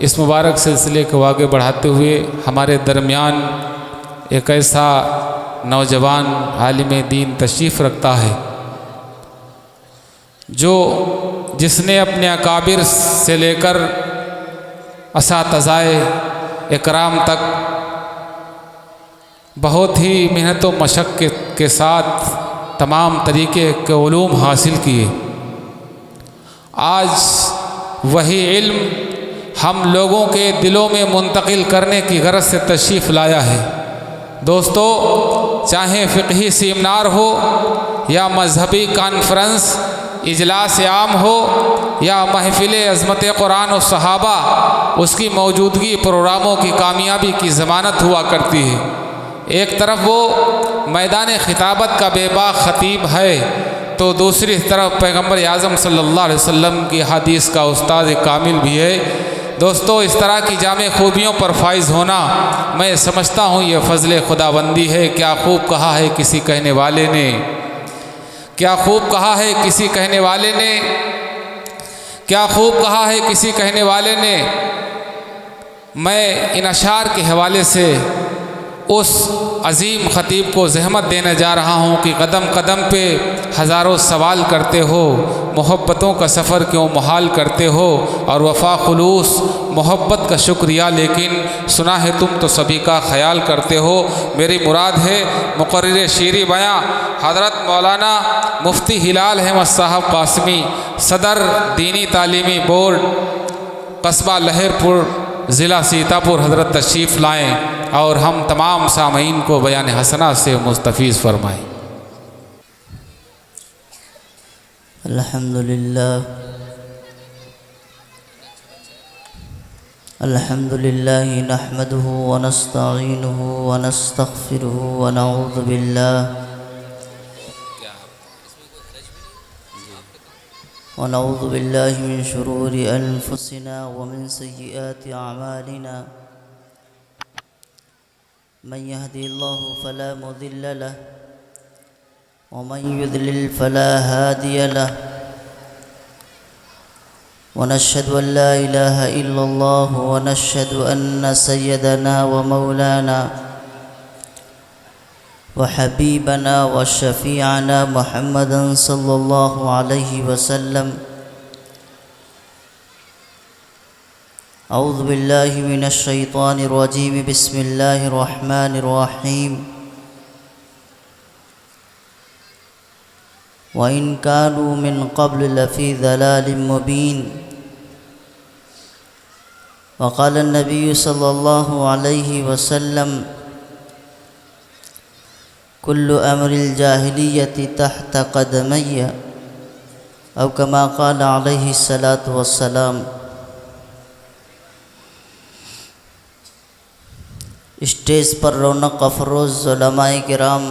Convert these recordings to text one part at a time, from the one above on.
اس مبارک سلسلے کو آگے بڑھاتے ہوئے ہمارے درمیان ایک ایسا نوجوان عالم دین تشریف رکھتا ہے جس نے اپنے اکابر سے لے کر اساتذہ اکرام تک بہت ہی محنت و مشقت کے ساتھ تمام طریقے کے علوم حاصل کیے۔ آج وہی علم ہم لوگوں کے دلوں میں منتقل کرنے کی غرض سے تشریف لایا ہے۔ دوستو، چاہے فقہی سیمینار ہو یا مذہبی کانفرنس اجلاس عام ہو یا محفل عظمت قرآن و صحابہ، اس کی موجودگی پروگراموں کی کامیابی کی ضمانت ہوا کرتی ہے۔ ایک طرف وہ میدان خطابت کا بے باک خطیب ہے تو دوسری طرف پیغمبر اعظم صلی اللہ علیہ وسلم کی حدیث کا استاد کامل بھی ہے۔ دوستو، اس طرح کی جامع خوبیوں پر فائز ہونا میں سمجھتا ہوں یہ فضل خداوندی ہے۔ کیا خوب کہا ہے کسی کہنے والے نے، کیا خوب کہا ہے کسی کہنے والے نے، کیا خوب کہا ہے کسی کہنے والے نے۔ میں ان اشعار کے حوالے سے اس عظیم خطیب کو زحمت دینے جا رہا ہوں کہ قدم قدم پہ ہزاروں سوال کرتے ہو، محبتوں کا سفر کیوں محال کرتے ہو، اور وفا خلوص محبت کا شکریہ، لیکن سنا ہے تم تو سبھی کا خیال کرتے ہو۔ میری مراد ہے مقرر شیریں بیاں حضرت مولانا مفتی ہلال احمد صاحب قاسمی، صدر دینی تعلیمی بورڈ قصبہ لہر پور ضلع سیتاپور، حضرت تشریف لائیں اور ہم تمام سامعین کو بیان حسنہ سے مستفیض فرمائیں۔ الحمدللہ نحمده ونستعینه ونستغفره ونعوذ باللہ من شرور انفسنا ومن سیئات اعمالنا، من يهدي الله فلا مضل له ومن يضلل فلا هادي له، ونشهد أن لا إله إلا الله ونشهد أن سيدنا ومولانا وحبيبنا وشفيعنا محمدا صلى الله عليه وسلم أعوذ بالله من الشيطان الرجيم، بسم الله الرحمن الرحيم، وإن كانوا من قبل لفي ضلال مبين، وقال النبي صلى الله عليه وسلم كل أمر الجاهلية تحت قدمي، أو كما قال عليه الصلاة والسلام۔ اسٹیج پر رونق افروز علماء کرام،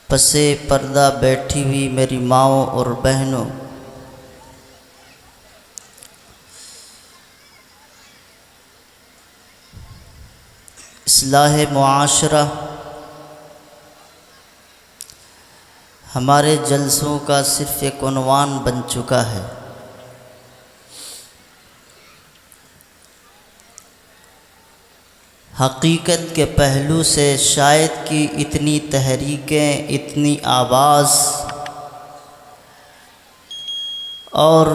پسے پردہ بیٹھی ہوئی میری ماؤں اور بہنوں، اصلاح معاشرہ ہمارے جلسوں کا صرف ایک عنوان بن چکا ہے۔ حقیقت کے پہلو سے شاید کہ اتنی تحریکیں، اتنی آواز اور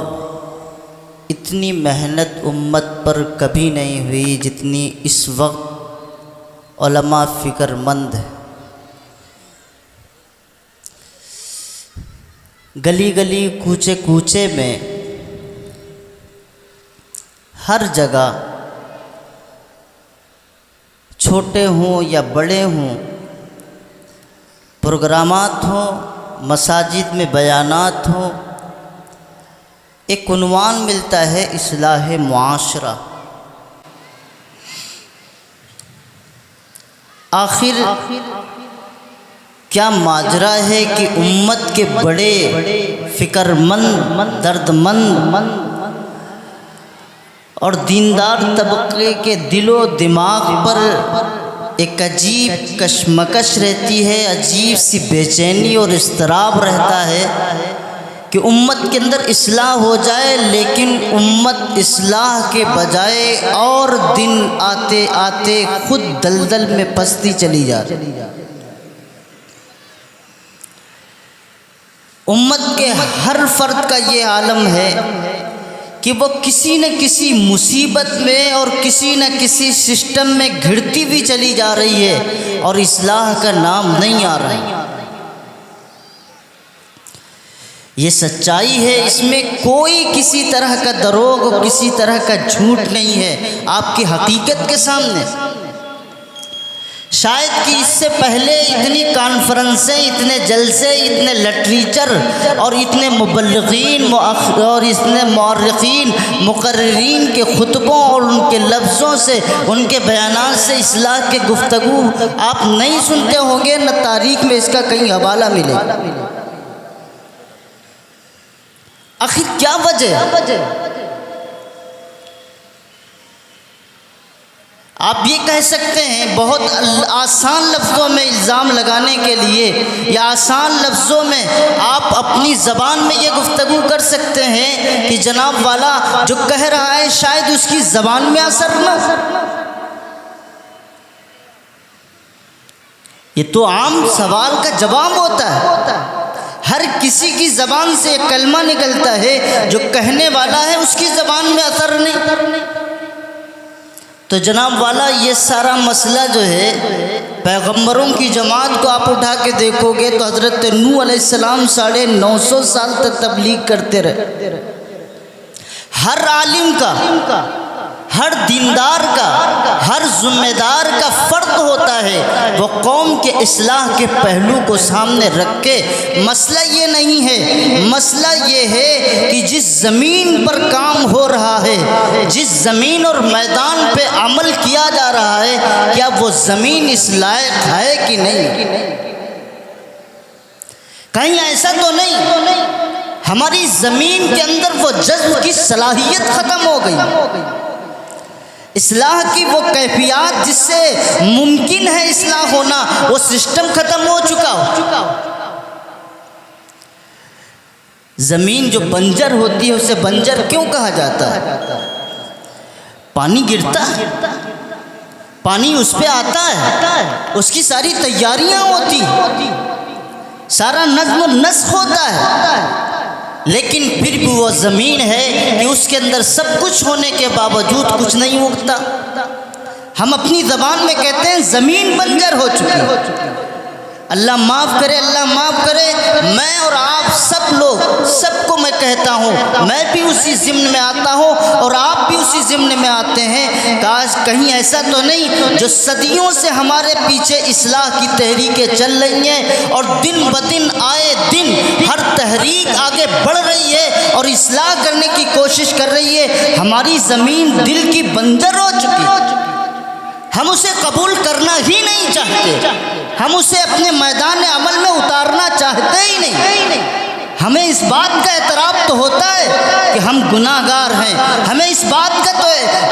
اتنی محنت امت پر کبھی نہیں ہوئی جتنی اس وقت علماء فکر مند ہیں۔ گلی گلی کوچے کوچے میں ہر جگہ، چھوٹے ہوں یا بڑے ہوں، پروگرامات ہوں، مساجد میں بیانات ہوں، ایک عنوان ملتا ہے اصلاح معاشرہ۔ آخر کیا ماجرا ہے کہ امت کے بڑے فکر مند، درد مند اور دیندار طبقے کے دل و دماغ پر ایک عجیب کشمکش رہتی ہے، عجیب سی بے چینی اور اضطراب رہتا ہے کہ امت کے اندر اصلاح ہو جائے، لیکن امت اصلاح کے بجائے اور دن آتے آتے خود دلدل میں پستی چلی جاتی۔ امت کے ہر فرد کا یہ عالم ہے کہ وہ کسی نہ کسی مصیبت میں اور کسی نہ کسی سسٹم میں گھڑتی ہوئی چلی جا رہی ہے اور اصلاح کا نام نہیں آ رہا۔ یہ سچائی ہے، اس میں کوئی کسی طرح کا دروغ اور کسی طرح کا جھوٹ نہیں ہے آپ کی حقیقت کے سامنے۔ شاید کہ اس سے پہلے اتنی کانفرنسیں، اتنے جلسے، اتنے لٹریچر اور اتنے مبلغین اور اتنے مورخین مقررین کے خطبوں اور ان کے لفظوں سے، ان کے بیانات سے اصلاح کے گفتگو آپ نہیں سنتے ہوں گے، نہ تاریخ میں اس کا کہیں حوالہ ملے۔ آخر کیا وجہ؟ آپ یہ کہہ سکتے ہیں بہت آسان لفظوں میں الزام لگانے کے لیے، یا آسان لفظوں میں آپ اپنی زبان میں یہ گفتگو کر سکتے ہیں کہ جناب والا جو کہہ رہا ہے شاید اس کی زبان میں اثر نہ۔ یہ تو عام سوال کا جواب ہوتا ہے۔ ہر کسی کی زبان سے ایک کلمہ نکلتا ہے، جو کہنے والا ہے اس کی زبان میں اثر نہیں۔ تو جناب والا یہ سارا مسئلہ جو ہے، پیغمبروں کی جماعت کو آپ اٹھا کے دیکھو گے تو حضرت نوح علیہ السلام 950 سال تک تبلیغ کرتے رہے۔ ہر عالم کا، ہر دیندار کا، ہر ذمہ دار کا فرض ہوتا ہے وہ قوم کے اصلاح کے پہلو کو سامنے رکھ کے، مسئلہ یہ نہیں ہے، مسئلہ یہ ہے کہ جس زمین پر کام ہو رہا ہے، جس زمین اور میدان پہ عمل کیا جا رہا ہے، کیا وہ زمین اس لائق ہے کہ نہیں؟ کہیں ایسا تو نہیں ہماری زمین کے اندر وہ جذب کی صلاحیت ختم ہو گئی، اصلاح کی وہ کیفیات جس سے ممکن ہے اصلاح ہونا، وہ سسٹم ختم ہو چکا۔ زمین جو بنجر ہوتی ہے اسے بنجر کیوں کہا جاتا ہے؟ پانی گرتا ہے، پانی اس پہ آتا ہے، اس کی ساری تیاریاں ہوتی، سارا نظم و نسق ہوتا ہے، لیکن پھر بھی وہ زمین ہے کہ اس کے اندر سب کچھ ہونے کے باوجود کچھ نہیں اگتا۔ ہم اپنی زبان میں کہتے ہیں زمین بنجر ہو چکی۔ اللہ معاف کرے، اللہ معاف کرے، میں اور آپ سب لوگ، سب کو میں کہتا ہوں، میں بھی اسی ضمن میں آتا ہوں اور آپ بھی اسی ضمن میں آتے ہیں، کاش کہیں ایسا تو نہیں جو صدیوں سے ہمارے پیچھے اصلاح کی تحریکیں چل رہی ہیں اور دن بدن آئے دن ہر تحریک آگے بڑھ رہی ہے اور اصلاح کرنے کی کوشش کر رہی ہے، ہماری زمین دل کی بنجر ہو چکی، ہم اسے قبول کرنا ہی نہیں چاہتے، ہم اسے اپنے میدان عمل میں اتارنا چاہتے ہی نہیں۔ ہمیں اس بات کا اعتراف تو ہوتا ہے کہ ہم گناہ گار ہیں، ہمیں اس بات کا تو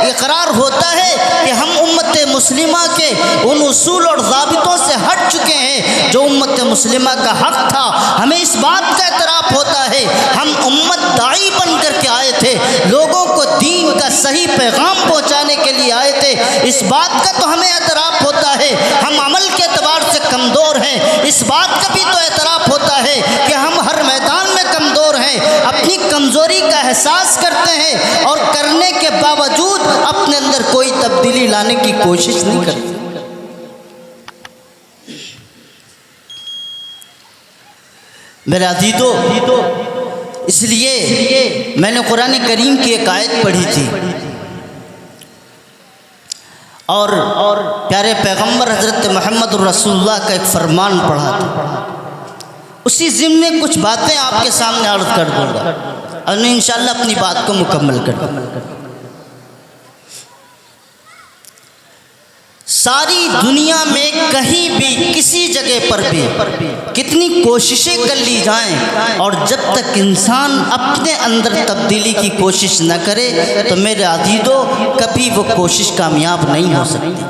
اقرار ہوتا ہے کہ ہم امت مسلمہ کے ان اصول اور ضابطوں سے ہٹ چکے ہیں جو امت مسلمہ کا حق تھا، ہمیں اس بات کا اعتراف ہوتا ہے ہم امت داعی بن کر کے آئے تھے، لوگوں کو دین کا صحیح پیغام پہنچانے کے لیے آئے تھے، اس بات کا تو ہمیں اعتراف ہوتا ہے ہم عمل کے اعتبار سے کمزور ہیں، اس بات کا بھی تو اعتراف ہوتا ہے کہ ہم ہر میدان میں کمزور ہیں، اپنی کمزوری کا احساس کرتے ہیں اور کرنے کے باوجود اپنے اندر کوئی تبدیلی لانے کی کوشش نہیں کرتے۔ میرے عزیزو، اس لیے میں نے قرآن کریم کی ایک آیت پڑھی تھی اور پیارے پیغمبر حضرت محمد رسول اللہ کا ایک فرمان پڑھا تھا، اسی ضمن میں کچھ باتیں آپ کے سامنے عرض کر دوں گا اور میں انشاءاللہ اپنی بات کو مکمل کر دوں گا۔ ساری دنیا میں کہیں بھی کسی جگہ پر بھی کتنی کوششیں کر لی جائیں اور جب تک انسان اپنے اندر تبدیلی کی کوشش نہ کرے تو میرے عزیزو کبھی وہ کوشش کامیاب نہیں ہو سکتی۔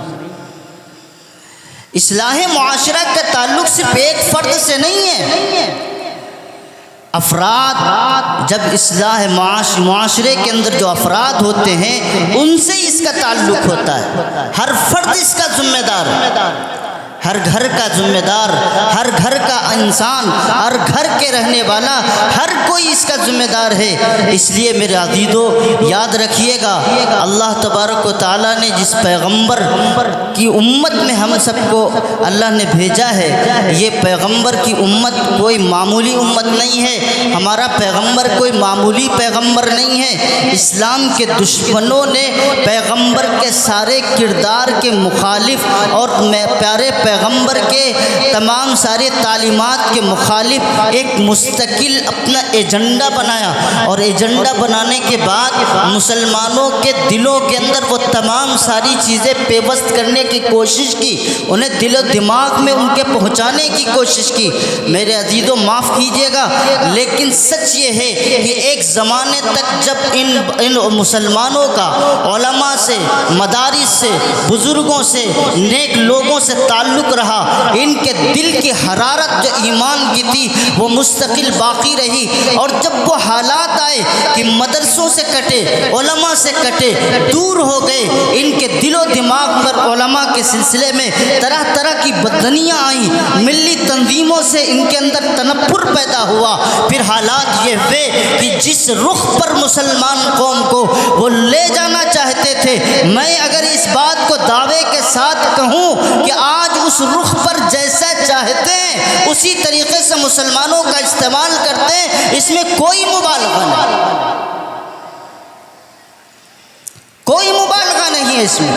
اصلاح معاشرہ کا تعلق صرف ایک فرد سے نہیں ہے، افراد جب اصلاح معاشرے کے اندر جو افراد ہوتے ہیں ان سے اس کا تعلق ہوتا ہے. ہر فرد اس کا ذمہ دار ہے، ہر گھر کا ذمہ دار، ہر گھر کا انسان، ہر گھر کے رہنے والا، ہر کوئی اس کا ذمہ دار ہے. اس لیے میرے عزیزو یاد رکھیے گا، اللہ تبارک و تعالیٰ نے جس پیغمبر کی امت میں ہم سب کو اللہ نے بھیجا ہے، یہ پیغمبر کی امت کوئی معمولی امت نہیں ہے. ہمارا پیغمبر کوئی معمولی پیغمبر نہیں ہے. اسلام کے دشمنوں نے پیغمبر کے سارے کردار کے مخالف اور پیارے پیغمبر کے تمام سارے تعلیمات کے مخالف ایک مستقل اپنا ایجنڈا بنایا، اور ایجنڈا بنانے کے بعد مسلمانوں کے دلوں کے اندر وہ تمام ساری چیزیں پیوست کرنے کی کوشش کی، انہیں دل و دماغ میں ان کے پہنچانے کی کوشش کی. میرے عزیزوں معاف کیجیے گا، لیکن سچ یہ ہے کہ ایک زمانے تک جب ان مسلمانوں کا علماء سے، مدارس سے، بزرگوں سے، نیک لوگوں سے تعلق رہا، ان کے دل کی حرارت جو ایمان کی تھی وہ مستقل باقی رہی. اور جب وہ حالات آئے کہ مدرسوں سے کٹے، علماء سے کٹے، دور ہو گئے، ان کے دل و دماغ پر علماء کے سلسلے میں طرح طرح کی بددنیاں آئیں، ملی تنظیموں سے ان کے اندر تنفر پیدا ہوا. پھر حالات یہ ہوئے کہ جس رخ پر مسلمان قوم کو وہ لے جانا چاہتے تھے، میں اگر اس بات کو دعوے کے ساتھ کہوں کہ آج اس رخ پر جیسا چاہتے ہیں اسی طریقے سے مسلمانوں کا استعمال کرتے ہیں، اس میں کوئی مبالغہ نہیں، کوئی مبالغہ نہیں ہے. اس میں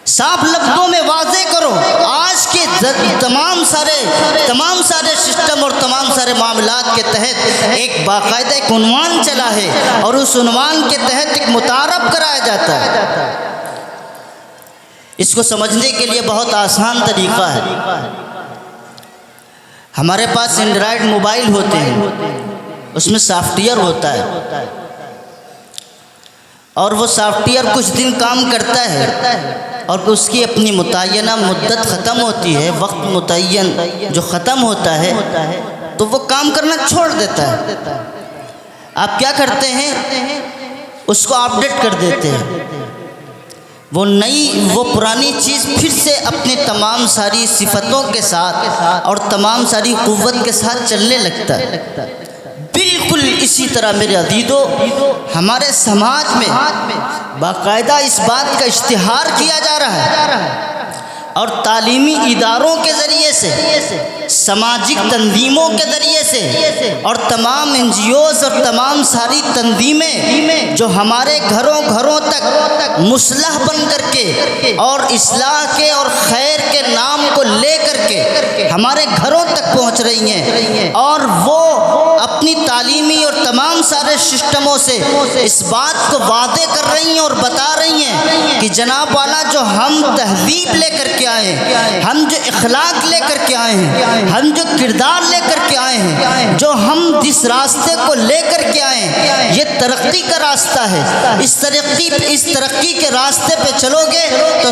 صاف لفظوں میں واضح کرو، آج کے تمام سارے سسٹم اور تمام سارے معاملات کے تحت ایک باقاعدہ ایک عنوان چلا ہے، اور اس عنوان کے تحت ایک متعارف کرایا جاتا ہے. اس کو سمجھنے کے لیے بہت آسان طریقہ ہے. ہمارے پاس اینڈرائڈ موبائل ہوتے ہیں، اس میں سافٹ ویئر ہوتا ہے، اور وہ سافٹ ویئر کچھ دن کام کرتا ہے، اور اس کی اپنی متعینہ مدت ختم ہوتی ہے، وقت متعین جو ختم ہوتا ہے تو وہ کام کرنا چھوڑ دیتا ہے. آپ کیا کرتے ہیں؟ اس کو اپڈیٹ کر دیتے ہیں، وہ پرانی چیز پھر سے اپنے تمام ساری صفتوں کے ساتھ اور تمام ساری قوت کے ساتھ چلنے لگتا ہے. بالکل اسی طرح میرے عزیزو ہمارے سماج میں باقاعدہ اس بات کا اشتہار کیا جا رہا ہے، اور تعلیمی اداروں کے ذریعے سے، سماجی تنظیموں کے ذریعے سے، اور تمام این جی اوز اور تمام ساری تنظیمیں جو ہمارے گھروں تک مصلح بن کر کے اور اصلاح کے اور خیر کے نام کو لے کر کے ہمارے گھروں تک پہنچ رہی ہیں، اور وہ اپنی تعلیمی اور تمام سارے سسٹموں سے اس بات کو واضح کر رہی ہیں اور بتا رہی ہیں کہ جناب والا جو ہم تہذیب لے کر کے آئے ہیں، ہم جو اخلاق لے کر کے آئے ہیں، ہم جو کردار لے کر کے آئے ہیں، جو ہم جس راستے کو لے کر کے آئے ہیں، یہ ترقی کا راستہ ہے. اس ترقی کے راستے پہ چلو گے تو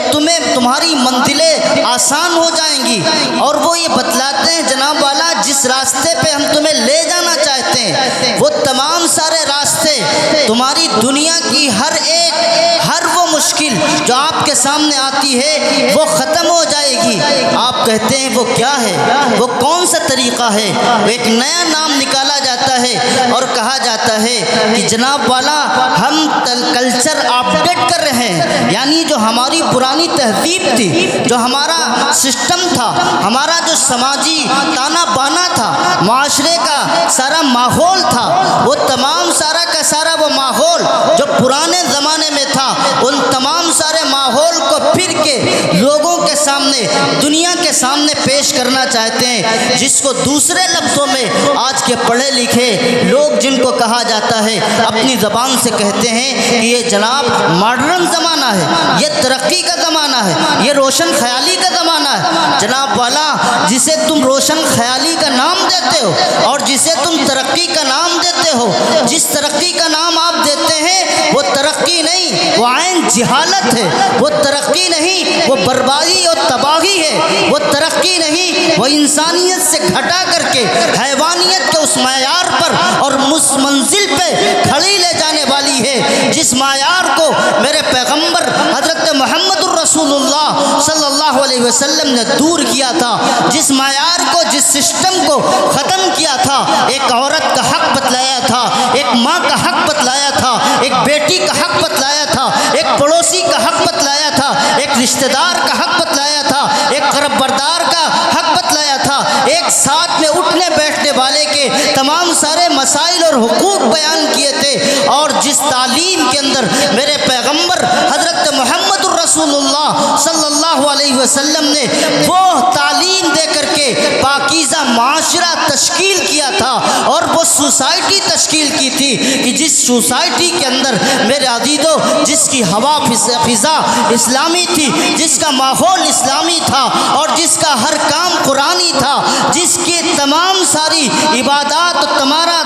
تمہاری منزلیں آسان ہو جائیں گی. اور وہ یہ بتلاتے ہیں جناب والا جس راستے پہ ہم تمہیں لے جانا چاہتے ہیں وہ تمام سارے راستے تمہاری دنیا کی ہر وہ مشکل جو آپ کے سامنے آتی ہے وہ ختم ہو جائے گی. آپ کہتے ہیں وہ کیا ہے، وہ کون سا طریقہ ہے؟ ایک نیا نام نکالا جاتا ہے اور کہا جاتا ہے کہ جناب والا ہم کلچر اپڈیٹ کر رہے ہیں. یعنی جو ہماری پرانی تہذیب تھی، جو ہمارا سسٹم تھا، ہمارا جو سماجی تانا بانا تھا، معاشرے کا سارا ماحول تھا، وہ تمام سارا کا سارا وہ ماحول جو پرانے زمانے میں تھا، ان تمام سارے ماحول کو پھر کے لوگوں کے سامنے، دنیا کے سامنے پیش کرنا چاہتے ہیں، جس کو دوسرے لفظوں میں آج کے پڑھے لکھے لوگ جن کو کہا جاتا ہے اپنی زبان سے کہتے ہیں کہ یہ جناب ماڈرن زمانہ ہے، یہ ترقی کا زمانہ ہے، یہ روشن خیالی کا زمانہ ہے. جناب والا جسے تم روشن خیالی کا نام دیتے ہو اور جسے تم ترقی کا نام دیتے ہو، جس ترقی کا نام آپ دیتے ہیں وہ ترقی ترقی نہیں، وہ عین جہالت ہے۔ وہ ترقی نہیں، وہ بربادی اور تباہی ہے۔ وہ ترقی نہیں، وہ انسانیت سے گھٹا کر کے حیوانیت کے اس معیار پر اور اس منزل پہ کھڑی لے جانے والی ہے جس معیار کو میرے پیغمبر حضرت محمد الرسول اللہ صلی اللہ علیہ وسلم نے دور کیا تھا، جس معیار کو، جس سسٹم کو ختم کیا تھا۔ ایک عورت کا حق بتلایا تھا، ایک ماں کا حق بتلایا تھا، ایک بیٹی کا حق بتلایا تھا، ایک پڑوسی کا حق بتلایا تھا، ایک رشتہ دار کا حق بتلایا تھا، ایک قرب بردار کا حق بتلایا تھا، ایک ساتھ میں اٹھنے بیٹھنے والے کے تمام سارے مسائل اور حقوق بیان کیے تھے۔ اور جس تعلیم کے اندر میرے پیغمبر حضرت محمد الرسول اللہ صلی اللہ علیہ وسلم نے وہ تعلیم دے کر کے پاکیزہ معاشرہ تشکیل کیا تھا اور وہ سوسائٹی تشکیل کی تھی کہ جس سوسائٹی کے اندر میرے عزیزو جس کی ہوا فضا اسلامی تھی، جس کا ماحول اسلامی تھا اور جس کا ہر کام قرآنی تھا، جس کی تمام ساری عبادات اور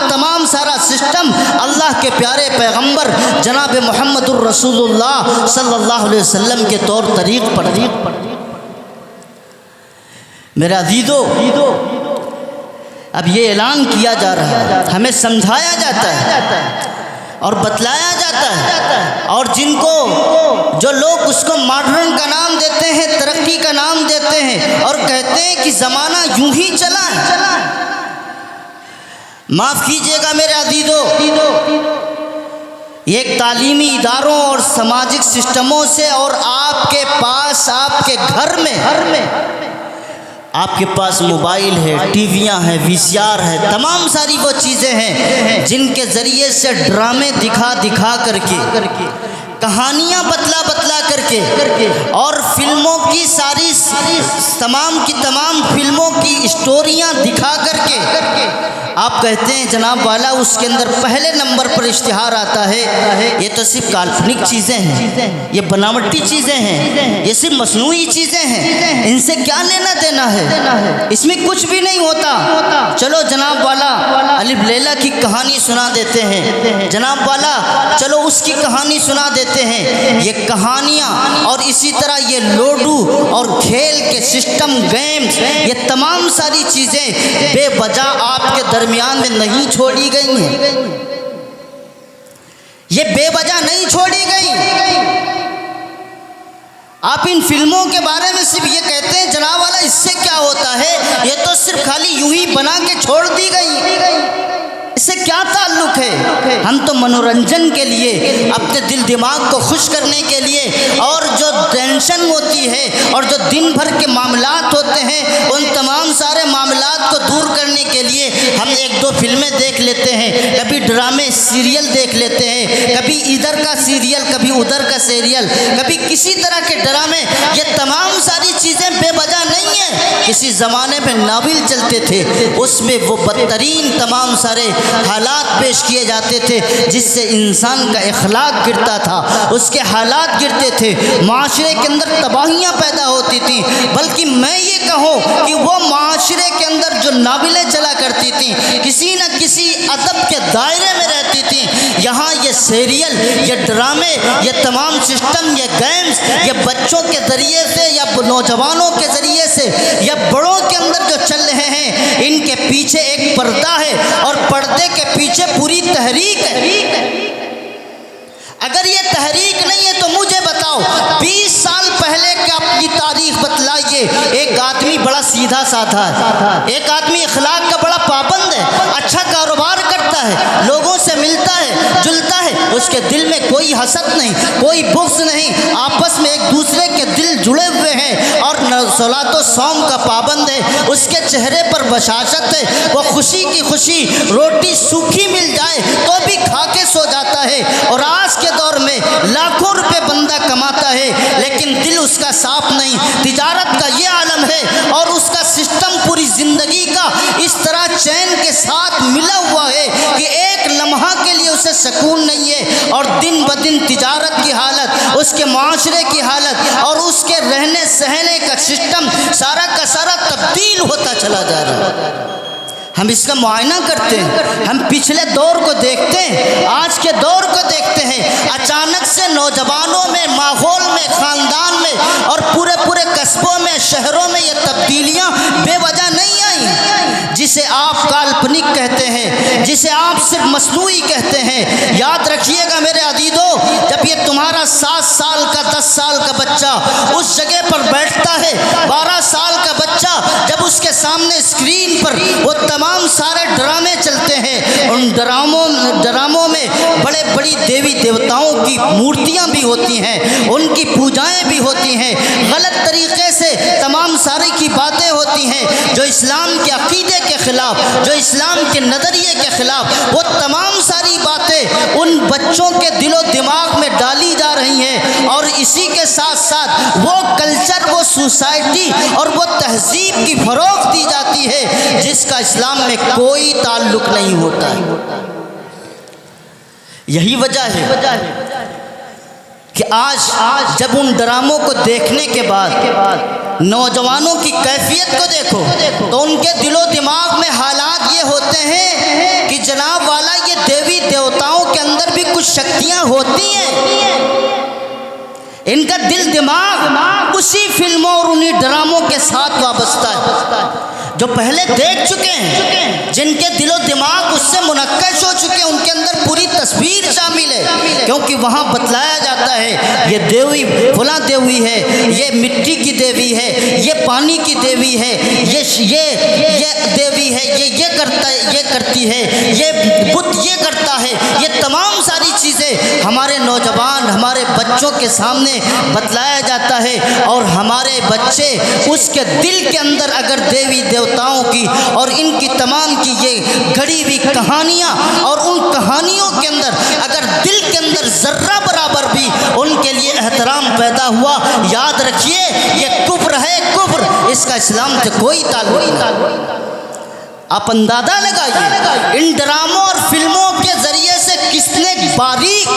تمام سارا سسٹم اللہ کے پیارے پیغمبر جناب محمد الرسول اللہ صلی اللہ علیہ وسلم کے طور طریق پر۔ میرے عزیزو اب یہ اعلان کیا جا رہا ہے، ہمیں سمجھایا جاتا ہے اور بتلایا جاتا ہے، اور جن کو جو لوگ اس کو ماڈرن کا نام دیتے ہیں، ترقی کا نام دیتے ہیں اور کہتے ہیں کہ زمانہ یوں ہی چلا ہے۔ معاف کیجئے گا میرے عزیزو، ایک تعلیمی اداروں اور سماجک سسٹموں سے اور آپ کے پاس، آپ کے گھر میں آپ کے پاس موبائل ہے، ٹی ویاں ہیں، وی سی آر ہے، تمام ساری وہ چیزیں ہیں جن کے ذریعے سے ڈرامے دکھا کر کے، کہانیاں بتلا کر کے اور فلموں کی ساری تمام کی تمام فلموں کی اسٹوریاں دکھا کر کے آپ کہتے ہیں جناب والا اس کے اندر پہلے نمبر پر اشتہار آتا ہے یہ تو صرف کالپنک چیزیں ہیں، یہ بناوٹی چیزیں ہیں، یہ صرف مصنوعی چیزیں ہیں، ان سے کیا لینا دینا ہے، اس میں کچھ بھی نہیں ہوتا۔ چلو جناب والا الف لیلا کی کہانی سنا دیتے ہیں، جناب والا چلو اس کی کہانی سنا دیتے ہیں۔ یہ کہانیاں اور اسی طرح یہ لوڈو اور کھیل کے سسٹم، گیمز، یہ تمام ساری چیزیں بے وجہ آپ کے درمیان میں نہیں چھوڑی گئی ہیں، یہ بے وجہ نہیں چھوڑی گئی۔ آپ ان فلموں کے بارے میں صرف یہ کہتے ہیں جناب والا اس سے کیا ہوتا ہے، یہ تو صرف خالی یوں ہی بنا کے چھوڑ دی گئی، اس سے کیا تعلق ہے؟ ہم تو منورنجن کے لیے، اپنے دل دماغ کو خوش کرنے کے لیے اور جو ٹینشن ہوتی ہے اور جو دن بھر کے معاملات ہوتے ہیں ان تمام سارے معاملات کو دور کرنے کے لیے ہم ایک دو فلمیں دیکھ لیتے ہیں، کبھی ڈرامے سیریل دیکھ لیتے ہیں، کبھی ادھر کا سیریل، کبھی ادھر کا سیریل، کبھی کسی طرح کے ڈرامے۔ یہ تمام ساری چیزیں بے وجہ نہیں ہیں۔ کسی زمانے میں ناول چلتے تھے، اس میں وہ بدترین تمام سارے حالات پیش کیے جاتے تھے جس سے انسان کا اخلاق گرتا تھا، اس کے حالات گرتے تھے، معاشرے کے اندر تباہیاں پیدا ہوتی تھیں۔ بلکہ میں یہ کہوں کہ وہ معاشرے کے اندر جو ناولیں چلا کرتی تھیں کسی نہ کسی ادب کے دائرے میں رہتی تھیں، یہاں یہ سیریل، یہ ڈرامے، یہ تمام سسٹم، یہ گیمز، یہ بچوں کے ذریعے سے یا نوجوانوں کے ذریعے سے یا بڑوں کے اندر جو چل رہے ہیں، ان کے پیچھے ایک پردہ ہے اور پردے کے پیچھے پوری تحریک ہے۔ اگر یہ تحریک نہیں ہے تو مجھے بتاؤ 20 سال پہلے کے اپنی تاریخ بتلائیے۔ ایک آدمی بڑا سیدھا سادھا ہے، ایک آدمی اخلاق کا بڑا پابند ہے، اچھا کاروبار کرتا ہے، لوگوں سے ملتا ہے جلتا ہے، اس کے دل میں کوئی حسد نہیں، کوئی بغض نہیں، آپس میں ایک دوسرے کے دل جڑے ہوئے ہیں اور صلاۃ و صوم کا پابند ہے، اس کے چہرے پر بشاشت ہے، وہ خوشی کی خوشی روٹی سوکھی مل جائے تو بھی کھا کے سو جاتا ہے۔ اور آج کے دور میں لاکھوں روپے بندہ کماتا ہے لیکن دل اس کا صاف نہیں، تجارت کا یہ عالم ہے اور اس کا سسٹم پوری زندگی کا اس طرح چین کے ساتھ ملا ہوا ہے کہ ایک لمحہ کے لیے اسے سکون نہیں ہے، اور دن بدن تجارت کی حالت، اس کے معاشرے کی حالت اور اس کے رہنے سہنے کا سسٹم سارا کا سارا تبدیل ہوتا چلا جا رہا ہے۔ ہم اس کا معائنہ کرتے ہیں، ہم پچھلے دور کو دیکھتے ہیں، آج کے دور کو دیکھتے ہیں، اچانک سے نوجوانوں میں، ماحول میں، خاندان میں اور پورے قصبوں میں، شہروں میں یہ تبدیلیاں بے وجہ نہیں آئیں، جسے آپ کالپنک کہتے ہیں، جسے آپ صرف مصنوعی کہتے ہیں۔ یاد رکھیے گا میرے عزیزو، جب یہ تمہارا 7 سال کا 10 سال کا بچہ اس جگہ پر بیٹھتا ہے، 12 سال کا بچہ جب اس کے سامنے اسکرین پر وہ تمام سارے ڈرامے چلتے ہیں، ان ڈراموں میں بڑی دیوی دیوتاؤں کی مورتیاں بھی ہوتی ہیں، ان کی پوجائیں بھی ہوتی ہیں، غلط طریقے سے تمام ساری کی باتیں ہوتی ہیں جو اسلام کے عقیدے کے خلاف، جو اسلام کے نظریے کے خلاف، وہ تمام ساری باتیں ان بچوں کے دل و دماغ میں ڈالی جا رہی ہیں، اور اسی کے ساتھ ساتھ وہ کلچر، وہ سوسائٹی اور وہ تہذیب کی فروغ دی جاتی ہے جس کا اسلام میں کوئی تعلق نہیں ہوتا ہے۔ یہی وجہ ہے کہ آج جب ان ڈراموں کو دیکھنے کے بعد نوجوانوں کی کیفیت کو دیکھو تو ان کے دل و دماغ میں حالات یہ ہوتے ہیں کہ جناب والا یہ دیوی دیوتاؤں کے اندر بھی کچھ شکتیاں ہوتی ہیں۔ ان کا دل دماغ اسی فلموں اور انہی ڈراموں کے ساتھ وابستہ ہے جو پہلے دیکھ چکے ہیں، جن کے دل و دماغ اس سے منقش ہو چکے ہیں، ان کے اندر پوری تصویر شامل ہے، کیونکہ وہاں بتلایا جاتا ہے یہ دیوی فلاں دیوی ہے، یہ مٹی کی دیوی ہے، یہ پانی کی دیوی ہے، یہ دیوی ہے، یہ کرتا ہے، یہ کرتی ہے، یہ بت یہ کرتا ہے۔ یہ تمام ساری چیزیں ہمارے نوجوان، ہمارے بچوں کے سامنے بتلایا جاتا ہے، اور ہمارے بچے اس کے دل کے اندر اگر دیوی دیوتاؤں کی اور ان کی تمام کی یہ گھڑی ہوئی کہانیاں، اور ان کہانیوں کے اندر اگر دل کے اندر ذرہ برابر بھی ان کے لیے احترام پیدا ہوا، یاد رکھیے یہ کفر ہے، کفر، اس کا اسلام سے کوئی تعلق نہیں۔ آپ اندازہ لگائیے ان ڈراموں اور فلموں کے ذریعے سے کس نے باریک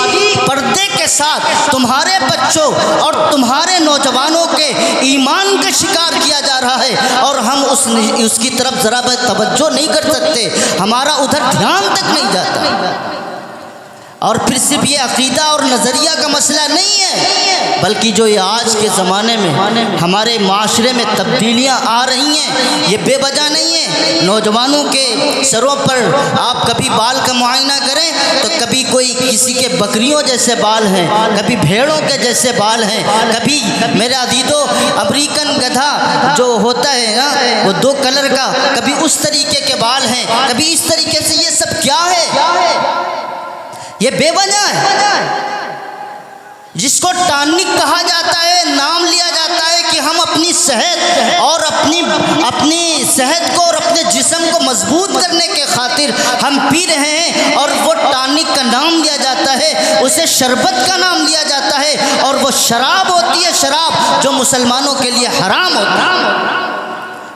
پردے کے ساتھ تمہارے بچوں اور تمہارے نوجوانوں کے ایمان کا شکار کیا جا رہا ہے، اور ہم اس کی طرف ذرا بھی توجہ نہیں کر سکتے، ہمارا ادھر دھیان تک نہیں جاتا۔ اور پھر صرف یہ عقیدہ اور نظریہ کا مسئلہ نہیں ہے، بلکہ جو یہ آج کے زمانے میں ہمارے معاشرے میں تبدیلیاں آ رہی ہیں، یہ بے وجہ نہیں ہے۔ نوجوانوں کے سروں پر آپ کبھی بال کا معائنہ کریں تو کبھی کوئی کسی کے بکریوں جیسے بال ہیں، کبھی بھیڑوں کے جیسے بال ہیں، کبھی میرے عزیزو امریکن گدھا جو ہوتا ہے نا وہ 2 کلر کا، کبھی اس طریقے کے بال ہیں، کبھی اس طریقے سے۔ یہ سب کیا ہے؟ یہ بے وجہ ہے، جس کو ٹانک کہا جاتا ہے، نام لیا جاتا ہے کہ ہم اپنی صحت اور اپنی صحت کو اور اپنے جسم کو مضبوط کرنے کے خاطر ہم پی رہے ہیں، اور وہ ٹانک کا نام لیا جاتا ہے، اسے شربت کا نام لیا جاتا ہے، اور وہ شراب ہوتی ہے، شراب جو مسلمانوں کے لیے حرام ہوتی ہے،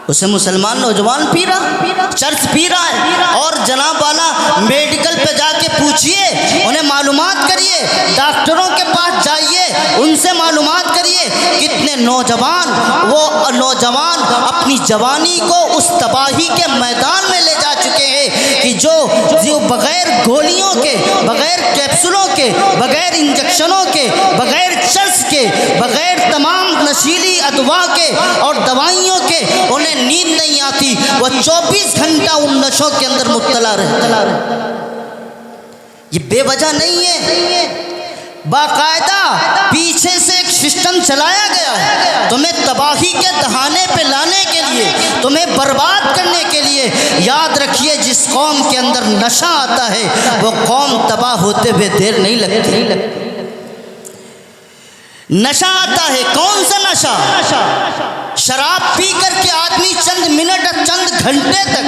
اسے مسلمان نوجوان پی رہا، چرس پی رہا ہے۔ اور جناب والا میڈیکل پہ جا کے پوچھئے، انہیں معلومات کریے، ڈاکٹروں کے پاس جائیے، ان سے معلومات کریے، کتنے نوجوان اپنی جوانی کو اس تباہی کے میدان میں لے جا چکے ہیں کہ جو بغیر گولیوں کے، بغیر کیپسولوں کے، بغیر انجیکشنوں کے، بغیر چرس کے، بغیر تمام نشیلی ادوا کے اور دوائیوں کے انہیں نیند نہیں آتی، وہ 24 گھنٹہ ان نشوں کے اندر مبتلا رہتا۔ یہ بے وجہ نہیں ہے، باقاعدہ پیچھے سے ایک سسٹم چلایا گیا ہے تمہیں تباہی کے دہانے پہ لانے کے لیے، تمہیں برباد کرنے کے لیے۔ یاد رکھیے جس قوم کے اندر نشہ آتا ہے وہ قوم تباہ ہوتے ہوئے دیر نہیں لگتی۔ نشہ آتا ہے، کون سا نشہ؟ شراب پی کر کے آدمی چند منٹ اور چند گھنٹے تک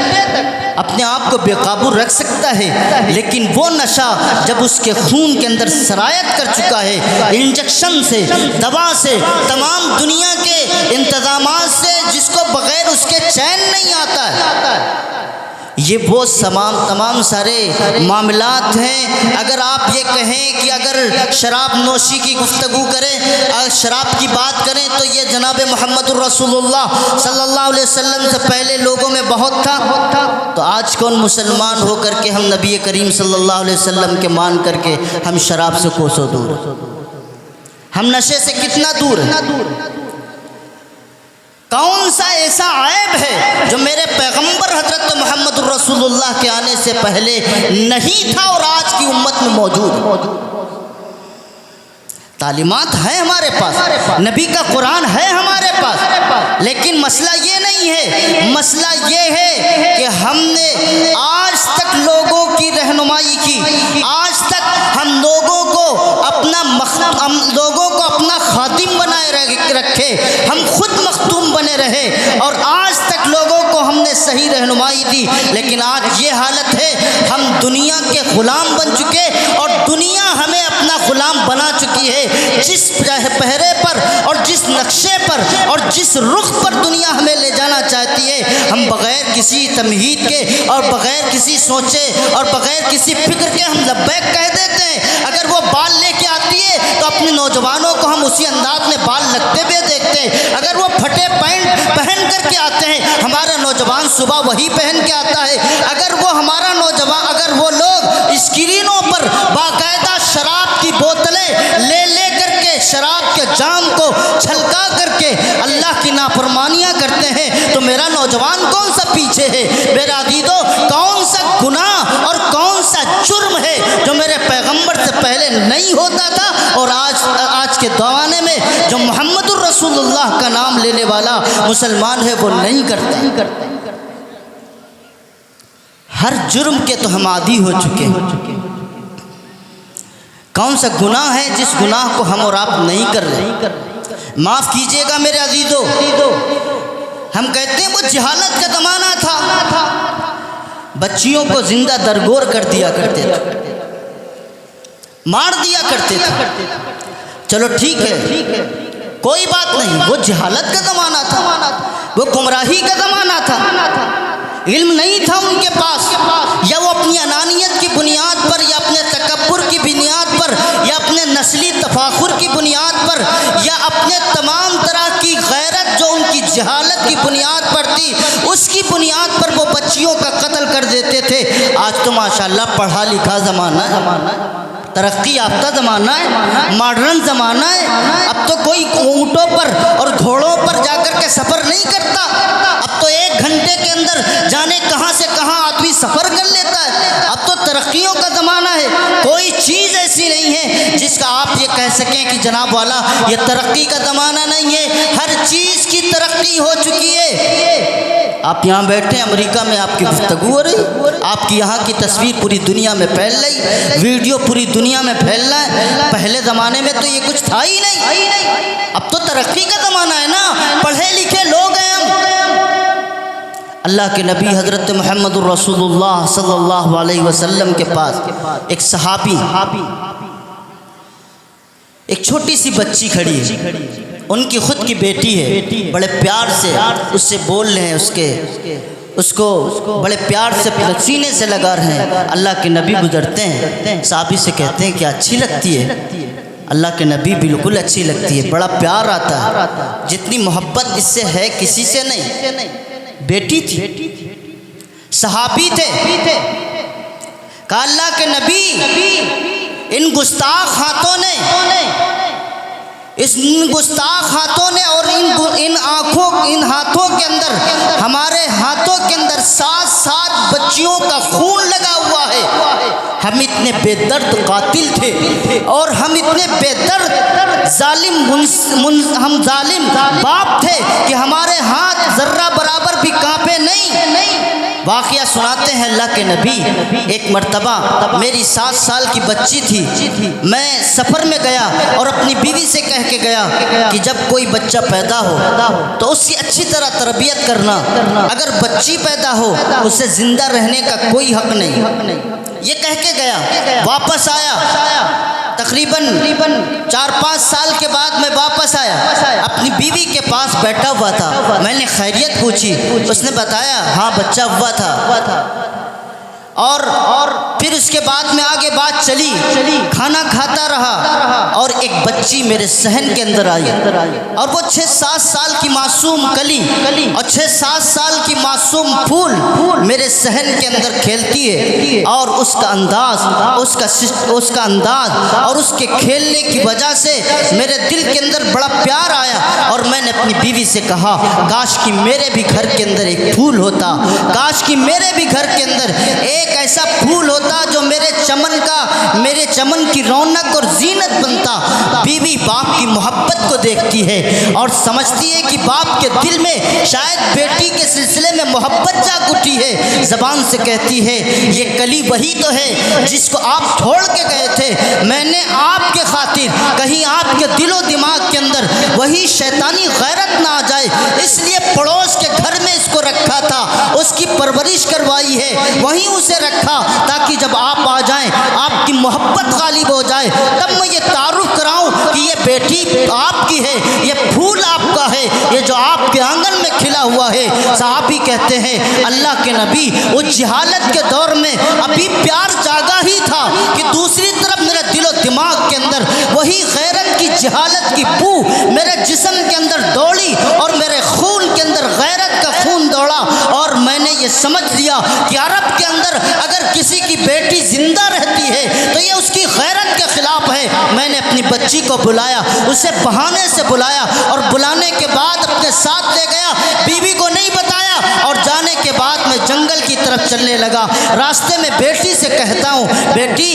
اپنے آپ کو بے قابو رکھ سکتا ہے، لیکن وہ نشہ جب اس کے خون کے اندر سرایت کر چکا ہے، انجیکشن سے، دوا سے، تمام دنیا کے انتظامات سے، جس کو بغیر اس کے چین نہیں آتا ہے، یہ وہ تمام سارے معاملات ہیں۔ اگر آپ یہ کہیں کہ اگر شراب نوشی کی گفتگو کریں، اگر شراب کی بات کریں تو یہ جناب محمد الرسول اللہ صلی اللہ علیہ وسلم سے پہلے لوگوں میں بہت تھا، تو آج کون مسلمان ہو کر کے ہم نبی کریم صلی اللہ علیہ وسلم کے مان کر کے ہم شراب سے کوسوں دور، ہم نشے سے کتنا دور ہیں؟ کون سا ایسا عیب ہے جو میرے پیغمبر حضرت محمد الرسول اللہ کے آنے سے پہلے نہیں تھا اور آج کی امت میں موجود؟ تعلیمات ہیں ہمارے پاس، نبی کا قرآن ہے ہمارے پاس، لیکن مسئلہ یہ نہیں ہے، مسئلہ یہ ہے کہ ہم نے آج تک لوگوں کی رہنمائی کی، آج تک ہم لوگوں کو اپنا خادم بنائے رکھے، ہم خود مختوم بنے رہے اور آج تک لوگوں کو ہم نے صحیح رہنمائی دی، لیکن آج یہ حالت ہے ہم دنیا کے غلام بن چکے اور دنیا ہمیں اپنا غلام بنا چکی ہے۔ جس پہرے پر اور جس نقشے پر اور جس رخ پر دنیا ہمیں لے جانا چاہتی ہے، ہم بغیر کسی تمہید کے اور بغیر کسی سوچے اور بغیر کسی فکر کے ہم لبیک کہہ دیتے ہیں۔ اگر وہ بال لے کے آتی ہے تو اپنے نوجوانوں کو ہم اسی انداز میں بال لگتے ہوئے دیکھتے ہیں۔ اگر وہ پھٹے پینٹ پہن کر کے آتے ہیں، ہمارا نوجوان صبح وہی پہن کے آتا ہے۔ اگر وہ لوگ اسکرینوں پر باقاعدہ شراب کی بوتلیں لے کر کے شراب کے جام کو چھلکا کر کے اللہ کی نافرمانیاں کرتے ہیں، تو میرا نوجوان کون سا پیچھے ہے؟ میرا عزیزو، کون سا گناہ اور کون سا جرم ہے جو میرے پیغمبر سے پہلے نہیں ہوتا تھا اور آج کے زمانے میں جو محمد الرسول اللہ کا نام لینے والا مسلمان ہے وہ نہیں کرتا؟ ہر جرم کے تو ہم عادی ہو چکے ہیں۔ کون سا گناہ ہے جس گناہ کو ہم اور آپ نہیں کر رہے؟ معاف کیجئے گا میرے عزیزو، ہم کہتے ہیں وہ جہالت کا زمانہ تھا، بچیوں کو زندہ درگور کر دیا کرتے تھے، مار دیا کرتے تھے۔ چلو ٹھیک ہے، کوئی بات نہیں، وہ جہالت کا زمانہ تھا، وہ گمراہی کا زمانہ تھا، علم نہیں تھا ان کے پاس، یا وہ اپنی انانیت کی بنیاد پر یا اپنے تکبر کی بنیاد پر یا اپنے نسلی تفاخر کی بنیاد پر یا اپنے تمام طرح کی غیرت جو ان کی جہالت کی بنیاد پر تھی اس کی بنیاد پر وہ بچیوں کا قتل کر دیتے تھے۔ آج تو ماشاءاللہ پڑھا لکھا زمانہ ہے، ترقی یافتہ زمانہ ہے، ماڈرن زمانہ ہے۔ اب تو کوئی اونٹوں پر اور گھوڑوں پر جا کر کے سفر نہیں کرتا، اب تو 1 گھنٹے کے اندر جانے کہاں سے کہاں آدمی سفر کر لیتا ہے۔ اب تو ترقیوں کا زمانہ ہے، کوئی چیز ایسی نہیں ہے جس کا آپ یہ کہہ سکیں کہ جناب والا یہ ترقی کا زمانہ نہیں ہے، ہر چیز کی ترقی ہو چکی ہے۔ آپ یہاں بیٹھے امریکہ میں آپ کی گفتگو ہو رہی، آپ کی یہاں کی تصویر پوری دنیا میں پھیل رہی، ویڈیو پوری دنیا میں پھیل رہا ہے۔ پہلے زمانے میں تو یہ کچھ تھا ہی نہیں، اب تو ترقی کا زمانہ ہے نا، پڑھے لکھے لوگ ہیں ہم۔ اللہ کے نبی حضرت محمد الرسول اللہ صلی اللہ علیہ وسلم کے پاس ایک صحابی، ایک چھوٹی سی بچی کھڑی ہے، ان کی خود کی بیٹی ہے، بڑے پیار سے اس سے بول رہے ہیں، اس کو بڑے پیار سے سینے سے لگا رہے ہیں۔ اللہ کے نبی گزرتے ہیں، صحابی سے کہتے ہیں کہ اچھی لگتی ہے؟ اللہ کے نبی بالکل اچھی لگتی ہے، بڑا پیار آتا ہے، جتنی محبت اس سے ہے کسی سے نہیں۔ بیٹی تھی، صحابی تھے، کہا اللہ کے نبی ان گستاخ ہاتھوں نے اور ان ہاتھوں کے اندر، ہمارے ہاتھوں کے اندر 7 بچیوں کا خون لگا ہوا ہے۔ ہم اتنے بے درد قاتل تھے اور ہم اتنے بے درد ظالم باپ تھے کہ ہمارے ہاتھ ذرہ برابر بھی کانپے نہیں۔ واقعہ سناتے ہیں اللہ کے نبی، ایک مرتبہ میری 7 سال کی بچی تھی، میں سفر میں گیا اور اپنی بیوی سے کہہ کے گیا کہ جب کوئی بچہ پیدا ہو تو اس کی اچھی طرح تربیت کرنا، اگر بچی پیدا ہو اسے زندہ رہنے کا کوئی حق نہیں، یہ کہہ کے گیا۔ واپس آیا، تقریباً 4-5 سال کے بعد میں واپس آیا، اپنی بیوی کے پاس بیٹھا ہوا تھا، میں نے خیریت پوچھی، اس نے بتایا ہاں بچہ ہوا تھا، اور پھر اس کے بعد میں آگے بات چلی، کھانا کھاتا رہا اور ایک بچی میرے صحن کے اندر آئی، اور وہ 6-7 سال کی معصوم کلی اور 6-7 سال کی معصوم پھول میرے صحن کے اندر کھیلتی ہے، اور اس کا انداز اور اس کے کھیلنے کی وجہ سے میرے دل کے اندر بڑا پیار آیا، اور میں نے اپنی بیوی سے کہا کاش کہ میرے بھی گھر کے اندر ایک پھول ہوتا، کاش کہ میرے بھی گھر کے اندر ایک ایسا پھول ہوتا جو میرے چمن کی رونق اور زینت بنتا۔ بیوی باپ کی محبت کو دیکھتی ہے اور سمجھتی ہے کہ باپ کے دل میں شاید بیٹی کے سلسلے میں محبت جاگ اٹھی ہے، زبان سے کہتی ہے یہ کلی وہی تو ہے جس کو آپ چھوڑ کے گئے تھے، میں نے آپ کے خاطر کہیں آپ کے دل و دماغ کے اندر وہی شیطانی غیرت نہ آ جائے، اس لیے پڑوس کے گھر میں اس کو رکھا تھا، اس کی پرورش کروائی ہے، وہیں اسے رکھا تاکہ جب آپ آ جائیں آپ کی محبت غالب ہو جائے، تب میں یہ تعارف کراؤں کہ یہ بیٹی آپ کی ہے، یہ پھول آپ کا ہے، یہ جو آپ کے آنگن میں کھلا ہوا ہے۔ صحابی کہتے ہیں اللہ کے نبی اس جہالت کے دور میں ابھی پیار جاگا ہی تھا کہ دوسری طرف میرے دل و دماغ کے اندر وہی غیرت کی جہالت کی بو میرے جسم کے اندر دوڑی، اور میرے خون کے اندر غیرت کا خون دوڑا، اور میں نے یہ سمجھ لیا کہ عرب کے اندر اگر کسی کی بیٹی زندہ رہتی ہے تو یہ اس کی غیرت کے خلاف ہے۔ میں نے اپنی بچی کو بلایا، اسے بہانے سے بلایا، اور بلانے کے بعد اپنے ساتھ لے گیا، بیوی کو نہیں بتایا، اور جانے کے بعد میں جنگل کی طرف چلنے لگا۔ راستے میں بیٹی سے کہتا ہوں بیٹی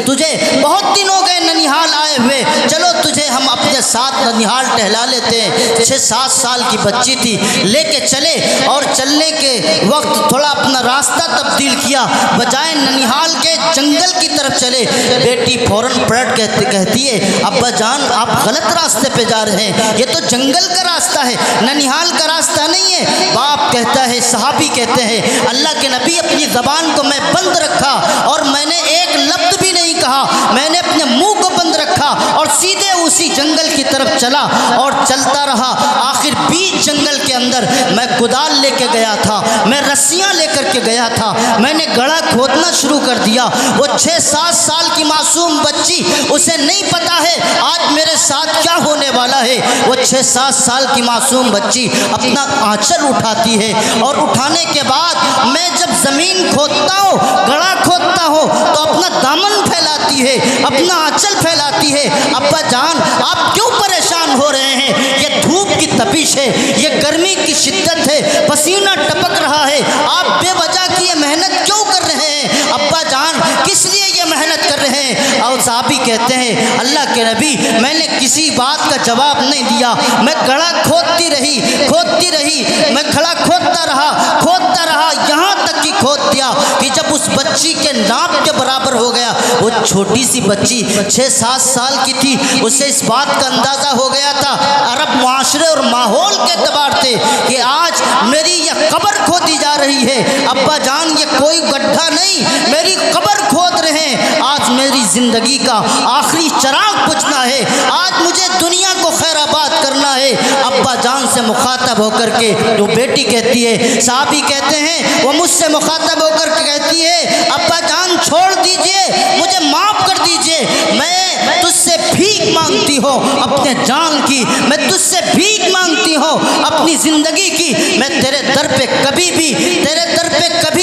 تجھے بہت دن ہو گئے ننیہال آئے ہوئے، چلو تجھے ہم اپنے ساتھ ننیہال ٹہلا لیتے ہیں۔ 6-7 سال کی بچی تھی، لے کے چلے، اور چلنے کے وقت تھوڑا اپنا راستہ تبدیل کیا، بجائے ننیہال کے جنگل کی طرف چلے۔ بیٹی فوراً پلٹ کہتی ہے ابا جان آپ غلط راستے پہ جا رہے ہیں، یہ تو جنگل کا راستہ ہے، ننیہال کا راستہ نہیں ہے۔ باپ کہتا ہے، صحابی کہتے ہیں اللہ کے نبی اپنی زبان کو میں بند رکھا اور میں نے ایک لفظ بھی نہیں کہا، میں نے اپنے منہ کو بند رکھا اور سیدھے اسی جنگل کی طرف چلا اور چلتا رہا۔ آخر بیچ جنگل کے اندر میں کدال لے کے گیا تھا، میں رسیاں لے کر کے گیا تھا، میں نے گڑھا کھودنا شروع کر دیا۔ وہ 6-7 سال کی معصوم بچی، اسے نہیں پتا ہے آج میرے ساتھ کیا ہونے والا ہے۔ وہ 6-7 سال کی معصوم بچی اپنا آنچل اٹھاتی ہے، اور اٹھانے کے بعد میں جب زمین کھودتا ہوں، گڑھا کھودتا ہوں، تو اپنا دامن پھیلاتی ہے، اپنا آنچل پھیلاتی ہے۔ ابا جان آپ کیوں پریشان ہو رہے ہیں؟ یہ دھوپ کی تپش ہے، یہ گرمی کی شدت ہے، پسینہ ٹپک رہا ہے، آپ بے وجہ کی یہ محنت کیوں کر رہے ہیں؟ ابا جان کس لیے یہ محنت کر رہے ہیں؟ اور صحابی کہتے ہیں اللہ کے نبی میں نے کسی بات کا جواب نہیں دیا، میں گڑھا کھودتی رہی، میں کھڑا کھودتا رہا یہاں تک کہ کھود دیا کہ جب اس بچی کے ناپ کے برابر ہو گیا۔ وہ چھوٹی سی بچی 6-7 سال کی تھی، اسے اس بات کا اندازہ ہو گیا تھا عرب معاشرے اور ماحول کے اعتبار سے کہ آج میری یہ قبر کھودی جا رہی ہے۔ ابا جان یہ کوئی گڈھا نہیں، میری قبر کھود رہے ہیں، آج میری زندگی کا آخری چراغ بجھنا ہے، آج مجھے دنیا کو خیر آباد کرنا ہے۔ ابا جان سے مخاطب ہو کر کے جو بیٹی کہتی ہے، صحابی کہتے ہیں وہ مجھ سے مخاطب ہو کر کے کہتی ہے ابا جان چھوڑ دیجئے، مجھے معاف کر دیجئے، میں تجھ سے بھیک مانگتی ہوں اپنے جان کی، میں تجھ سے بھیک مانگتی ہوں اپنی زندگی کی، میں تیرے در پہ کبھی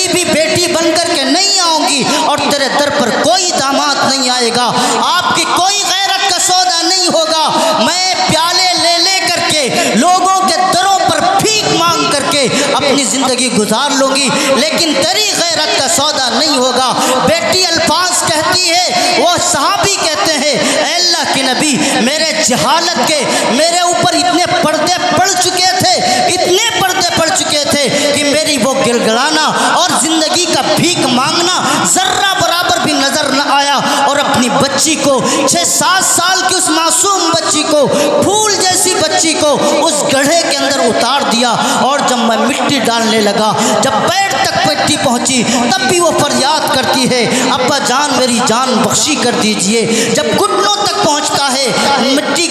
بھی بیٹی بن کر کے نہیں آؤں گی، اور تیرے در پر کوئی داماد نہیں آئے گا، آپ کی کوئی غیرت کا سودا نہیں ہوگا، میں پیالے لے کر کے لوگوں کے دروں پر بھیک مانگ کر کے اپنی زندگی گزار لوں گی، لیکن تیری غیرت کا سودا نہیں ہوگا۔ بیٹی الفاظ کہتی ہے، وہ صحابی کہتے ہیں اے اللہ کے نبی میرے جہالت کے میرے اوپر اتنے پردے پڑ چکے تھے کہ میری وہ گڑگڑانا اور زندگی کا بھیک مانگنا ذرہ برابر برابر بھی نظر نہ آیا اور اپنی بچی کو 6-7 سال کی اس معصوم بچی کو, پھول جیسی بچی کو اس گڑھے کے اندر اتار دیا. اور جب میں مٹی ڈالنے لگا, جب پیر تک مٹی پہنچی تب بھی وہ فریاد کرتی ہے ابا جان میری جان بخشی کر دیجئے. جب گھٹنوں تک پہنچتا ہے مٹی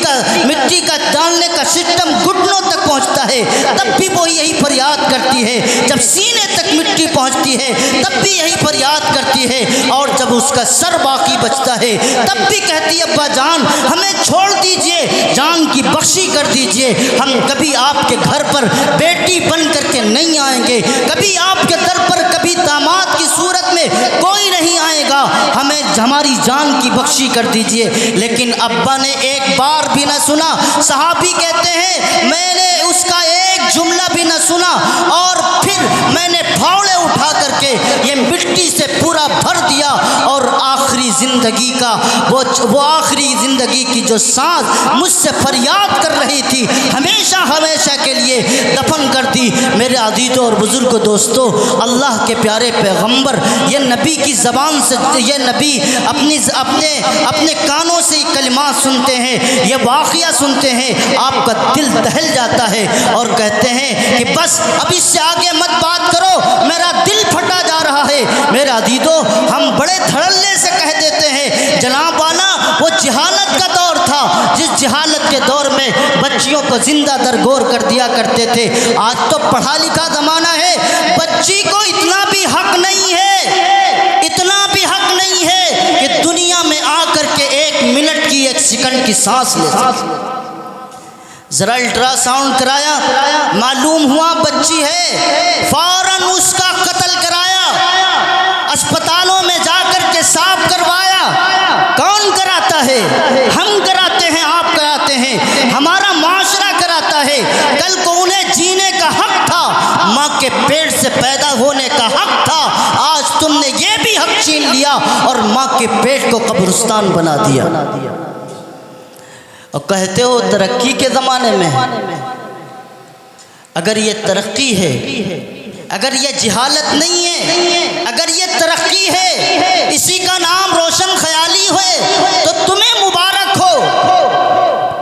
کا ڈالنے کا سسٹم گھٹنوں تک پہنچتا ہے تب بھی وہ یہی فریاد کرتی ہے. جب سینے تک مٹی پہنچتی ہے تب بھی یہی فریاد کرتی ہے. اور جب اس کا سر باقی بچتا ہے تب بھی کہتی ہے ابا جان ہمیں چھوڑ دیجئے, جان کی بخشی کر دیجئے. ہم کبھی آپ کے گھر پر بیٹی بن کر کے نہیں آئیں گے, کبھی آپ کے در پر کبھی داماد کی صورت میں کوئی نہیں آئے گا, ہمیں ہماری جان کی بخشی کر دیجئے. لیکن ابا نے ایک بار بھی نہ سنا. صحابی کہتے ہیں میں نے اس کا ایک جملہ بھی نہ سنا اور پھر میں نے پھاوڑے اٹھا کر کے یہ مٹی سے پورا بھر دیا اور آخری زندگی کا وہ آخری زندگی کی جو سانس مجھ سے فریاد کر رہی تھی ہمیشہ ہمیشہ کے لیے دفن کر دی. میرے عزیزوں اور بزرگوں دوستوں, اللہ کے پیارے پیغمبر یہ نبی کی زبان سے, یہ نبی اپنے کانوں سے کلمات سنتے ہیں, یہ واقعہ سنتے ہیں, آپ کا دل دہل جاتا ہے اور کہتے ہیں کہ بس اب اس سے آگے مت بات کرو, میرا دل پھٹا جا رہا ہے. میرا عزیزوں ہم بڑے دھڑلے سے کہہ دیتے ہیں جناب والا وہ جہالت کا دور تھا, جس جہالت کے دور میں بچیوں کو زندہ درگور کر دیا کرتے تھے. آج تو پڑھا لکھا زمانہ ہے, بچی کو اتنا بھی حق نہیں ہے, اتنا بھی حق نہیں ہے کہ دنیا میں آ کر کے 1 منٹ کی 1 سیکنڈ کی سانس لے سکے. ذرا الٹرا ساؤنڈ کرایا, معلوم ہوا بچی ہے, فوراً اس کا قتل کرایا, اسپتالوں میں جا کر کے صاف کروایا. کون کراتا ہے؟ ہم کراتے ہیں, آپ کراتے ہیں, ہمارا معاشرہ کراتا ہے. کل کو انہیں جینے کا حق تھا, ماں کے پیٹ سے پیدا ہونے کا حق تھا, آج تم نے یہ بھی حق چھین لیا اور ماں کے پیٹ کو قبرستان بنا دیا. اور کہتے ہو ترقی کے زمانے میں. اگر یہ ترقی ہے, اگر یہ جہالت نہیں ہے, اگر یہ ترقی ہے, اسی کا نام روشن خیالی ہے تو تمہیں مبارک ہو,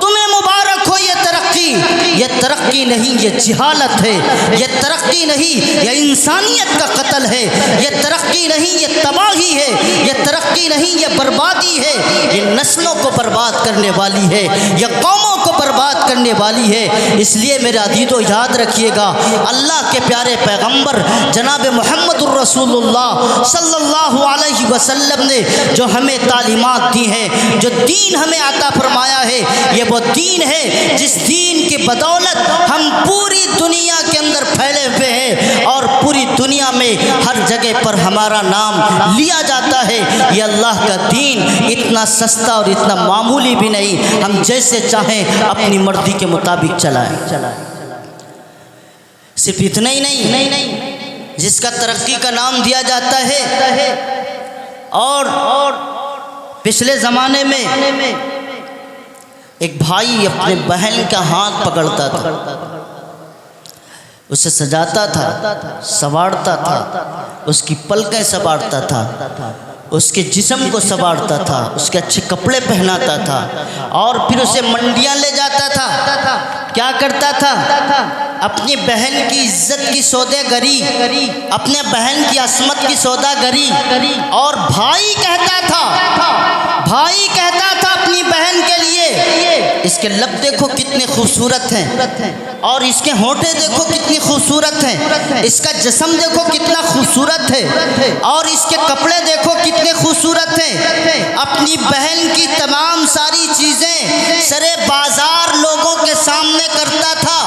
تمہیں مبارک ہو. یہ ترقی نہیں, یہ جہالت ہے. یہ ترقی نہیں, یہ انسانیت کا قتل ہے. یہ ترقی نہیں, یہ تباہی ہے. یہ ترقی نہیں, یہ بربادی ہے. یہ نسلوں کو برباد کرنے والی ہے, یہ قوموں کو برباد کرنے والی ہے. اس لیے میرے عزیزو یاد رکھیے گا, اللہ کے پیارے پیغمبر جناب محمد الرسول اللہ صلی اللہ علیہ وسلم نے جو ہمیں تعلیمات دی ہیں, جو دین ہمیں عطا فرمایا ہے, یہ وہ دین ہے جس دین کی بدولت ہم پوری دنیا کے اندر پھیلے ہوئے ہیں اور پوری دنیا میں ہر جگہ پر ہمارا نام لیا جاتا ہے. یہ اللہ کا دین اتنا سستا اور اتنا معمولی بھی نہیں, ہم جیسے چاہیں اپنی مرضی کے مطابق چلائیں. صرف اتنا ہی نہیں, جس کا ترقی کا نام دیا جاتا ہے. اور پچھلے زمانے میں ایک بھائی اپنے بہن کا ہاتھ پکڑتا تھا, اسے سجاتا تھا, سنوارتا تھا, اس کی پلکیں سنوارتا تھا, اس کے جسم کو سنوارتا تھا, اس کے اچھے کپڑے پہناتا تھا, اور پھر اسے منڈیاں لے جاتا تھا. کیا کرتا تھا؟ اپنی بہن کی عزت کی سودے گری, اپنے بہن کی عصمت کی سودا گری. اور بھائی کہتا تھا اپنی بہن کے لیے, اس کے لب دیکھو کتنے خوبصورت ہیں, اور اس کے ہونٹیں دیکھو کتنی خوبصورت ہیں, اس کا جسم دیکھو کتنا خوبصورت ہے, اور اس کے کپڑے دیکھو کتنے خوبصورت ہیں. اپنی بہن کی تمام ساری چیزیں سرے بازار لوگوں کے سامنے کرتا تھا,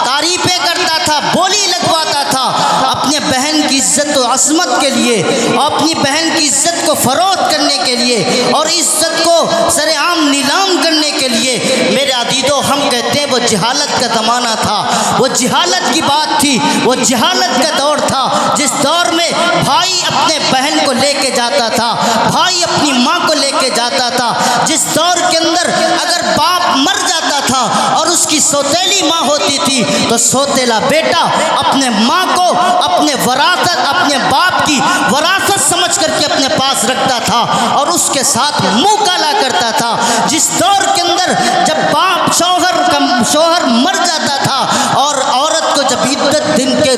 تعریفیں کرتا تھا, بولی لگواتا تھا اپنے بہن کی عزت و عصمت کے لیے, اور اپنی بہن کی عزت کو فروخت کرنے کے لیے, اور عزت کو سر عام نیلام کرنے کے لیے. میرے عزیزو ہم کہتے ہیں وہ جہالت کا زمانہ تھا, وہ جہالت کی بات تھی, وہ جہالت کا دور تھا, جس دور میں بھائی اپنے بہن کو لے کے جاتا تھا، بھائی اپنی ماں کو لے کے جاتا تھا۔ جس دور کے اندر اگر باپ مر جاتا تھا اور اس کی سوتیلی ماں ہوتی تھی تو سوتیلا بیٹا اپنے ماں کو اپنے باپ کی وراثت سمجھ کر کے اپنے پاس رکھتا تھا اور اس کے ساتھ منہ کالا کرتا تھا۔ جس دور کے اندر جب باپ شوہر مر جاتا تھا اور عورت کو جب عدت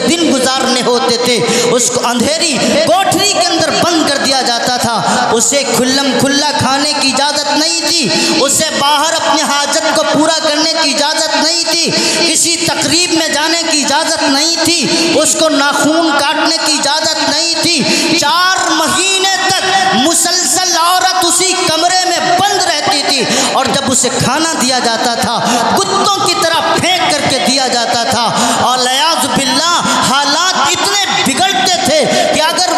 دن گزارنے ہوتے تھے اس کو اندھیری کوٹھری کے اندر بند کر دیا جاتا تھا۔ اسے کھلا کھانے کی اجازت نہیں تھی، اسے باہر اپنے حاجت کو پورا کرنے کی اجازت نہیں تھی، کسی تقریب میں جانے کی اجازت نہیں تھی، اس کو ناخون کاٹنے کی اجازت نہیں تھی۔ 4 مہینے تک مسلسل عورت اسی کمرے میں بند رہتی تھی اور جب اسے کھانا دیا جاتا تھا کتوں کی طرح پھینک کر کے دیا جاتا تھا۔ اور والعیاذ باللہ حالات اتنے بگڑتے تھے کہ اگر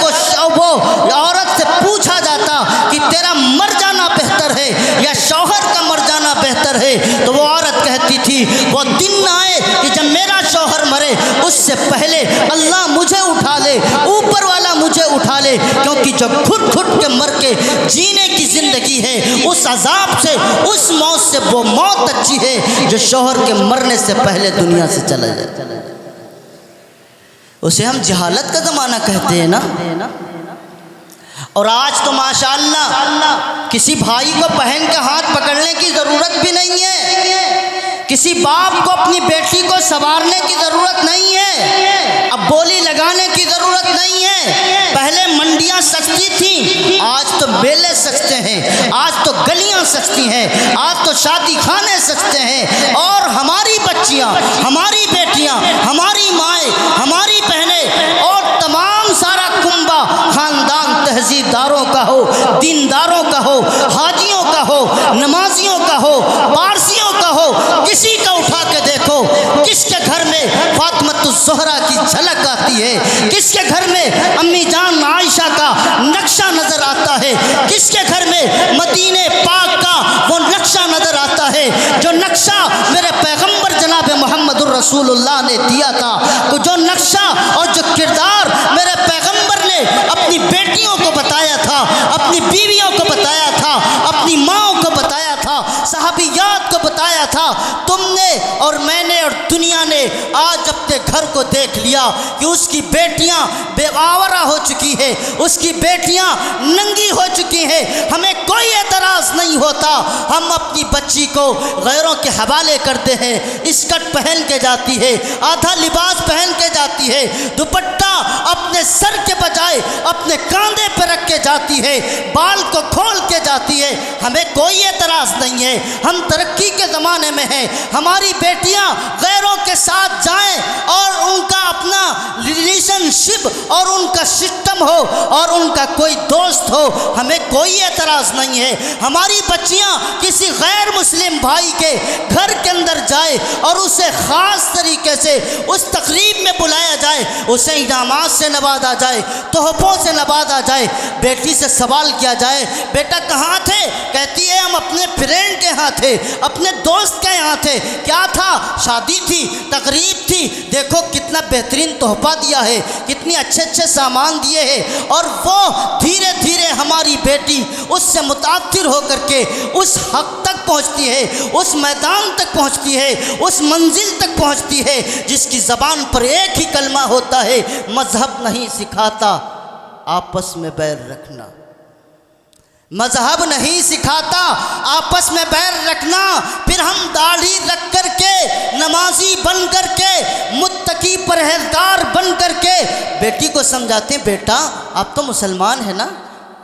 وہ عورت سے پوچھا جاتا کہ تیرا مر جانا بہتر ہے یا شوہر کا مر جانا بہتر ہے تو وہ عورت کہتی تھی وہ دن نہ آئے کہ جب میرا شوہر مرے اس سے پہلے اللہ مجھے اٹھا لے، اوپر والا مجھے اٹھا لے، کیونکہ جو گھٹ گھٹ کے مر کے جینے کی زندگی ہے اس عذاب سے، اس موت سے وہ موت اچھی ہے جو شوہر کے مرنے سے پہلے دنیا سے چلا جائے۔ اسے ہم جہالت کا زمانہ کہتے ہیں نا۔ اور آج تو ماشاءاللہ کسی بھائی کو بہن کا ہاتھ پکڑنے کی ضرورت بھی نہیں ہے، کسی باپ کو اپنی بیٹی کو سنوارنے کی ضرورت نہیں ہے، اب بولی لگانے کی ضرورت نہیں ہے۔ پہلے منڈیاں سستی تھیں، آج تو میلے سستے ہیں، آج تو گلیاں سستی ہیں، آج تو شادی خانے سستے ہیں، اور ہماری بچیاں، ہماری بیٹیاں، ہماری مائیں، ہماری بہنیں اور تمام سارا کنبہ خاندان تہذیب داروں کا ہو، دینداروں کا ہو، حاجیوں کا ہو، نمازیوں کا ہو، پارسیوں کا ہو، کسی کا اٹھا کے دیکھو کس کے گھر میں فاطمۃ الزہرا کی جھلک آتی ہے، کس کے گھر میں امی جان عائشہ کا نقشہ نظر آتا ہے، کس کے گھر میں مدینے پاک کا وہ نقشہ نظر آتا ہے جو نقشہ میرے پیغمبر جناب محمد الرسول اللہ نے دیا تھا، جو نقشہ اور جو کردار میرے پیغمبر نے اپنی بیٹیوں کو بتایا تھا، اپنی بیویوں کو بتایا تھا، اپنی ماؤں کو بتایا تھا، صحابیات کو بتایا تھا۔ تم نے اور میں نے اور دنیا نے آج اپنے گھر کو دیکھ لیا کہ اس کی بیٹیاں بے آورہ ہو چکی ہے، اس کی بیٹیاں ننگی ہو چکی ہیں، ہمیں کوئی اعتراض نہیں ہوتا، ہم اپنی بچی کو غیروں کے حوالے کرتے ہیں، اسکرٹ پہن کے جاتی ہے، آدھا لباس پہن کے جاتی ہے، دوپٹہ اپنے سر کے بجائے اپنے کاندھے پہ رکھ کے جاتی ہے، بال کو کھول کے جاتی ہے، ہمیں کوئی اعتراض نہیں ہے، ہم ترقی کے زمانے میں ہیں، ہماری بیٹیاں غیروں کے ساتھ جائیں اور ان کا اپنا ریلیشن شپ اور ان کا سسٹم ہو اور ان کا کوئی دوست ہو، ہمیں کوئی اعتراض نہیں ہے، ہماری بچیاں کسی غیر مسلم بھائی کے گھر کے اندر جائے اور اسے خاص طریقے سے اس تقریب میں بلایا جائے، اسے انعامات سے نوازا جائے، تحفوں سے نوازا جائے، بیٹی سے سوال کیا جائے بیٹا کہاں تھے، کہتی ہے ہم اپنے فرینڈ کے ہاں تھے، اپنے دوست کے یہاں تھے، کیا تھا، شادی تھی، تقریب تھی، دیکھو کتنا بہترین تحفہ دیا ہے، کتنے اچھے سامان دیے ہیں، اور وہ دھیرے دھیرے ہماری بیٹی اس سے متاثر ہو کر کے اس حق تک پہنچتی ہے، اس میدان تک پہنچتی ہے، اس منزل تک پہنچتی ہے جس کی زبان پر ایک ہی کلمہ ہوتا ہے، مذہب نہیں سکھاتا آپس میں بیر رکھنا، مذہب نہیں سکھاتا آپس میں بیر رکھنا۔ پھر ہم داڑھی رکھ کر کے، نمازی بن کر کے، متقی پرہیزگار بن کر کے بیٹی کو سمجھاتے ہیں بیٹا آپ تو مسلمان ہیں نا،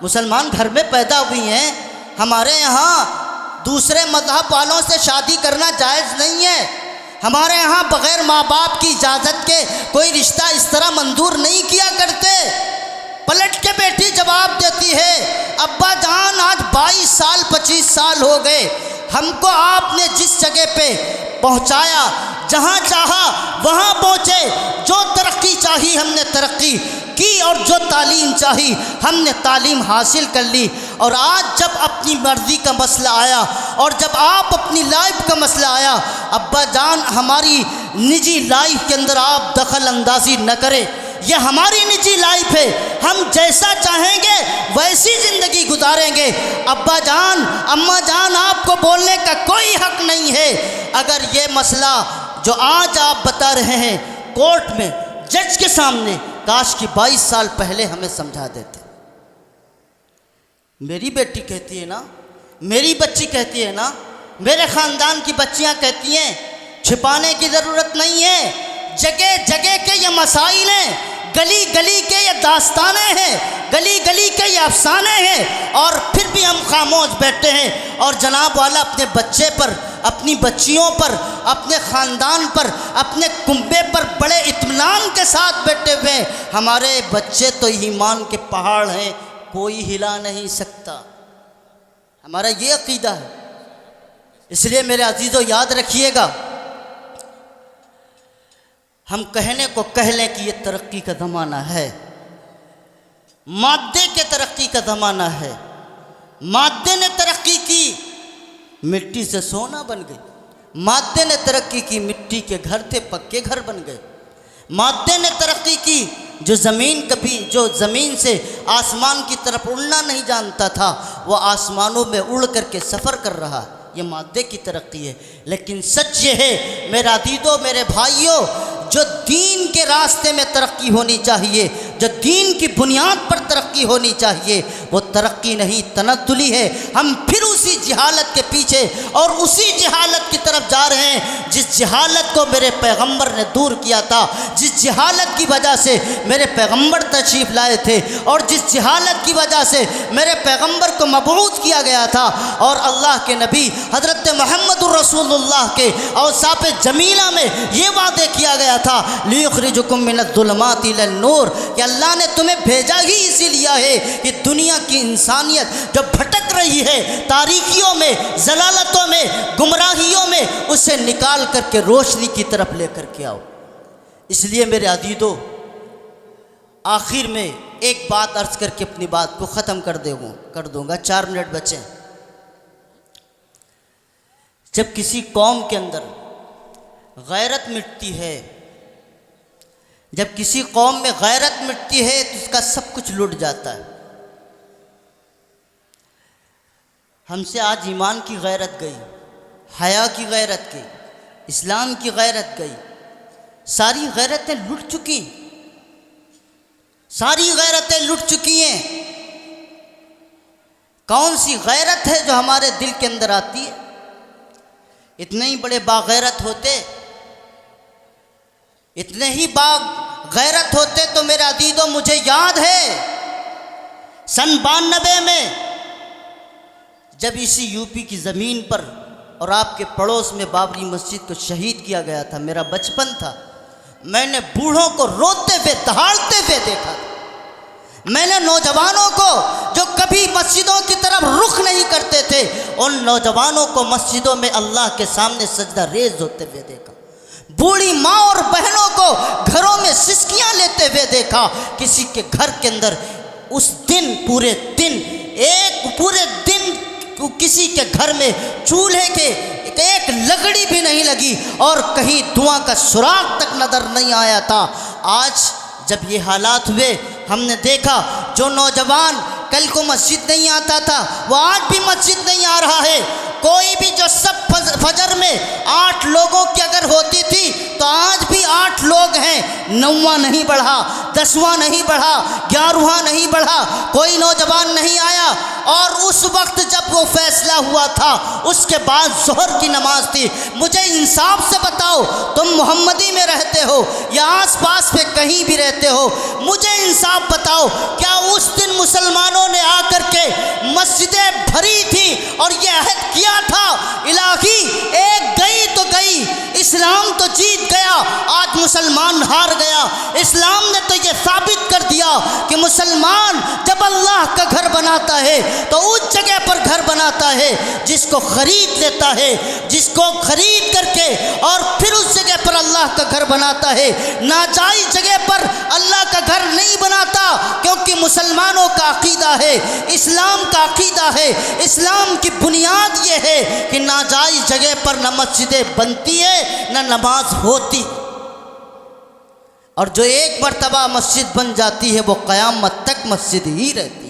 مسلمان گھر میں پیدا ہوئی ہیں، ہمارے یہاں دوسرے مذہب والوں سے شادی کرنا جائز نہیں ہے، ہمارے یہاں بغیر ماں باپ کی اجازت کے کوئی رشتہ اس طرح منظور نہیں کیا کرتے۔ پلٹ کے بیٹی جواب دیتی ہے ابا جان آج 22 سال 25 سال ہو گئے، ہم کو آپ نے جس جگہ پہ پہنچایا، جہاں چاہا وہاں پہنچے، جو ترقی چاہی ہم نے ترقی کی اور جو تعلیم چاہی ہم نے تعلیم حاصل کر لی، اور آج جب اپنی مرضی کا مسئلہ آیا اور جب آپ اپنی لائف کا مسئلہ آیا، ابا جان ہماری نجی لائف کے اندر آپ دخل اندازی نہ کریں، یہ ہماری نجی لائف ہے، ہم جیسا چاہیں گے ویسی زندگی گزاریں گے۔ ابا جان، اماں جان، آپ کو بولنے کا کوئی حق نہیں ہے۔ اگر یہ مسئلہ جو آج آپ بتا رہے ہیں کورٹ میں جج کے سامنے، کاش کہ 22 سال پہلے ہمیں سمجھا دیتے۔ میری بیٹی کہتی ہے نا، میری بچی کہتی ہے نا، میرے خاندان کی بچیاں کہتی ہیں، چھپانے کی ضرورت نہیں ہے، جگہ جگہ کے یہ مسائل ہیں، گلی گلی کے یہ داستانیں ہیں، گلی گلی کے یہ افسانے ہیں، اور پھر بھی ہم خاموش بیٹھے ہیں۔ اور جناب والا اپنے بچے پر، اپنی بچیوں پر، اپنے خاندان پر، اپنے کنبے پر بڑے اطمینان کے ساتھ بیٹھے ہوئے ہیں۔ ہمارے بچے تو ایمان کے پہاڑ ہیں، کوئی ہلا نہیں سکتا۔ ہمارا یہ عقیدہ ہے۔ اس لیے میرے عزیزو یاد رکھیے گا، ہم کہنے کو کہہ لیں کہ یہ ترقی کا زمانہ ہے، مادے کے ترقی کا زمانہ ہے۔ مادے نے ترقی کی، مٹی سے سونا بن گئی۔ مادے نے ترقی کی، مٹی کے گھر تھے پکے گھر بن گئے۔ مادے نے ترقی کی، جو زمین سے آسمان کی طرف اڑنا نہیں جانتا تھا، وہ آسمانوں میں اڑ کر کے سفر کر رہا۔ یہ مادے کی ترقی ہے۔ لیکن سچ یہ ہے میرا عزیزو، میرے بھائیوں، جو دین کے راستے میں ترقی ہونی چاہیے، جو دین کی بنیاد پر ترقی ہونی چاہیے، وہ ترقی نہیں تنزلی ہے۔ ہم پھر اسی جہالت کے پیچھے اور اسی جہالت کی طرف جا رہے ہیں جس جہالت کو میرے پیغمبر نے دور کیا تھا، جس جہالت کی وجہ سے میرے پیغمبر تشریف لائے تھے، اور جس جہالت کی وجہ سے میرے پیغمبر کو مبعوث کیا گیا تھا، اور اللہ کے نبی حضرت محمد الرسول اللہ کے اوصاف جمیلہ میں یہ وعدے کیا گیا تھا، لِيُخْرِجُكُم مِّنَ الظُّلُمَاتِ إِلَى النُّورِ، کہ اللہ نے تمہیں بھیجا ہی اسی لیے ہے کہ دنیا کی انسانیت جو بھٹک رہی ہے تاریکیوں میں، ضلالتوں میں، گمراہیوں میں، اسے نکال کر کے روشنی کی طرف لے کر کے آؤ۔ اس لیے میرے عزیزو، آخر میں ایک بات عرض کر کے اپنی بات کو ختم کر دوں گا، 4 منٹ بچے۔ جب کسی قوم کے اندر غیرت مٹتی ہے، جب کسی قوم میں غیرت مٹتی ہے تو اس کا سب کچھ لٹ جاتا ہے۔ ہم سے آج ایمان کی غیرت گئی، حیا کی غیرت گئی، اسلام کی غیرت گئی، ساری غیرتیں لٹ چکی، ساری غیرتیں لٹ چکی ہیں۔ کون سی غیرت ہے جو ہمارے دل کے اندر آتی ہے؟ اتنے ہی بڑے باغیرت ہوتے، اتنے ہی غیرت ہوتے تو میرے عزیزو، مجھے یاد ہے سن 92 میں جب اسی یو پی کی زمین پر اور آپ کے پڑوس میں بابری مسجد کو شہید کیا گیا تھا، میرا بچپن تھا، میں نے بوڑھوں کو روتے ہوئے دہاڑتے ہوئے دیکھا، میں نے نوجوانوں کو جو کبھی مسجدوں کی طرف رخ نہیں کرتے تھے، ان نوجوانوں کو مسجدوں میں اللہ کے سامنے سجدہ ریز ہوتے ہوئے دیکھا، بوڑھی ماں اور بہنوں کو گھروں میں سسکیاں لیتے ہوئے دیکھا۔ کسی کے گھر کے اندر اس دن پورے دن کسی کے گھر میں چولہے کے ایک لکڑی بھی نہیں لگی اور کہیں دھواں کا سراغ تک نظر نہیں آیا تھا۔ آج جب یہ حالات ہوئے، ہم نے دیکھا جو نوجوان کل کو مسجد نہیں آتا تھا وہ آج بھی مسجد نہیں آ رہا ہے۔ کوئی بھی جو سب فجر میں 8 لوگوں کی اگر ہوتی تھی تو آج بھی 8 لوگ ہیں، 9واں نہیں بڑھا، 10واں نہیں بڑھا، 11واں نہیں بڑھا، کوئی نوجوان نہیں آیا۔ اور اس وقت جب وہ فیصلہ ہوا تھا اس کے بعد ظہر کی نماز تھی۔ مجھے انصاف سے بتاؤ، تم محمدی میں رہتے ہو یا آس پاس پہ کہیں بھی رہتے ہو، مجھے انصاف بتاؤ، کیا اس دن مسلمانوں نے آ کر کے مسجدیں بھری تھی اور یہ عہد کیا تھا الہی ایک گئی تو گئی، اسلام تو جیت گیا، آج مسلمان ہار گیا؟ اسلام نے تو یہ ثابت کر دیا کہ مسلمان جب اللہ کا گھر بناتا ہے تو اس جگہ پر گھر بناتا ہے جس کو خرید لیتا ہے، جس کو خرید کر کے اور پھر اس جگہ پر اللہ کا گھر بناتا ہے۔ ناجائز جگہ پر اللہ کا گھر نہیں بناتا، کیونکہ مسلمانوں کا عقیدہ ہے، اسلام کا عقیدہ ہے، اسلام کی بنیاد یہ ہے کہ ناجائز جگہ پر نہ مسجدیں بنتی ہے نہ نماز ہوتی۔ اور جو ایک مرتبہ مسجد بن جاتی ہے وہ قیامت تک مسجد ہی رہتی ہے۔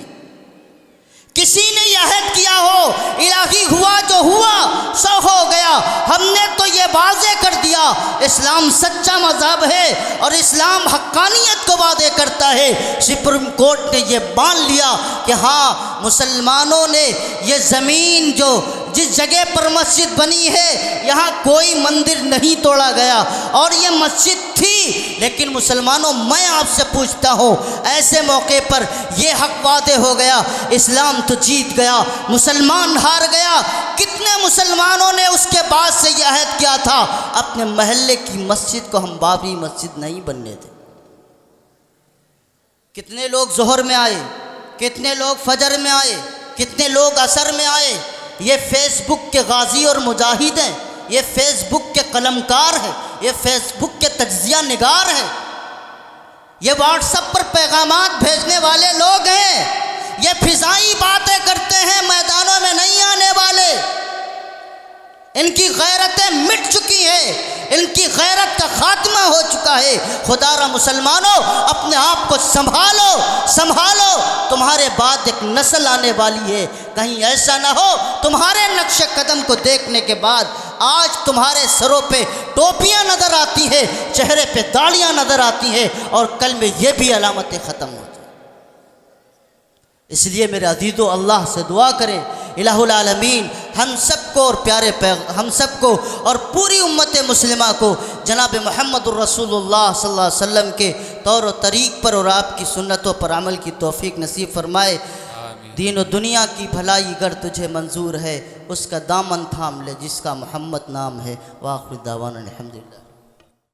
کسی نے یہ عہد کیا ہو الہی ہوا جو ہوا سو ہو گیا، ہم نے تو یہ واضح کر دیا اسلام سچا مذہب ہے اور اسلام حقانیت کو واضح کرتا ہے۔ سپریم کورٹ نے یہ مان لیا کہ ہاں مسلمانوں نے یہ زمین جو جس جگہ پر مسجد بنی ہے یہاں کوئی مندر نہیں توڑا گیا اور یہ مسجد تھی، لیکن مسلمانوں میں آپ سے پوچھتا ہوں ایسے موقع پر یہ حق واضح ہو گیا اسلام تو جیت گیا، مسلمان ہار گیا۔ کتنے مسلمانوں نے اس کے بعد سے یہ عہد کیا تھا اپنے محلے کی مسجد کو ہم بابری مسجد نہیں بننے دیں؟ کتنے لوگ ظہر میں آئے، کتنے لوگ فجر میں آئے، کتنے لوگ عصر میں آئے۔ یہ فیس بک کے غازی اور مجاہد ہیں، یہ فیس بک کے قلمکار ہیں، یہ فیس بک کے تجزیہ نگار ہیں، یہ واٹس ایپ پر پیغامات بھیجنے والے لوگ ہیں، یہ فضائی باتیں کرتے ہیں، میدانوں میں نہیں آنے والے۔ ان کی غیرتیں مٹ چکی ہیں، ان کی غیرت کا خاتمہ ہو چکا ہے۔ خدا را مسلمانوں اپنے آپ کو سنبھالو سنبھالو، تمہارے بعد ایک نسل آنے والی ہے، کہیں ایسا نہ ہو تمہارے نقش قدم کو دیکھنے کے بعد آج تمہارے سروں پہ ٹوپیاں نظر آتی ہیں، چہرے پہ داڑیاں نظر آتی ہیں اور کل میں یہ بھی علامتیں ختم ہو جائیں۔ اس لیے میرے عزیزو اللہ سے دعا کریں الہ العالمین ہم سب کو اور ہم سب کو اور پوری امت مسلمہ کو جناب محمد الرسول اللہ صلی اللہ علیہ وسلم کے طور و طریق پر اور آپ کی سنتوں پر عمل کی توفیق نصیب فرمائے۔ دین و دنیا کی بھلائی گر تجھے منظور ہے، اس کا دامن تھام لے جس کا محمد نام ہے۔ وآخر دعوانا الحمدللہ۔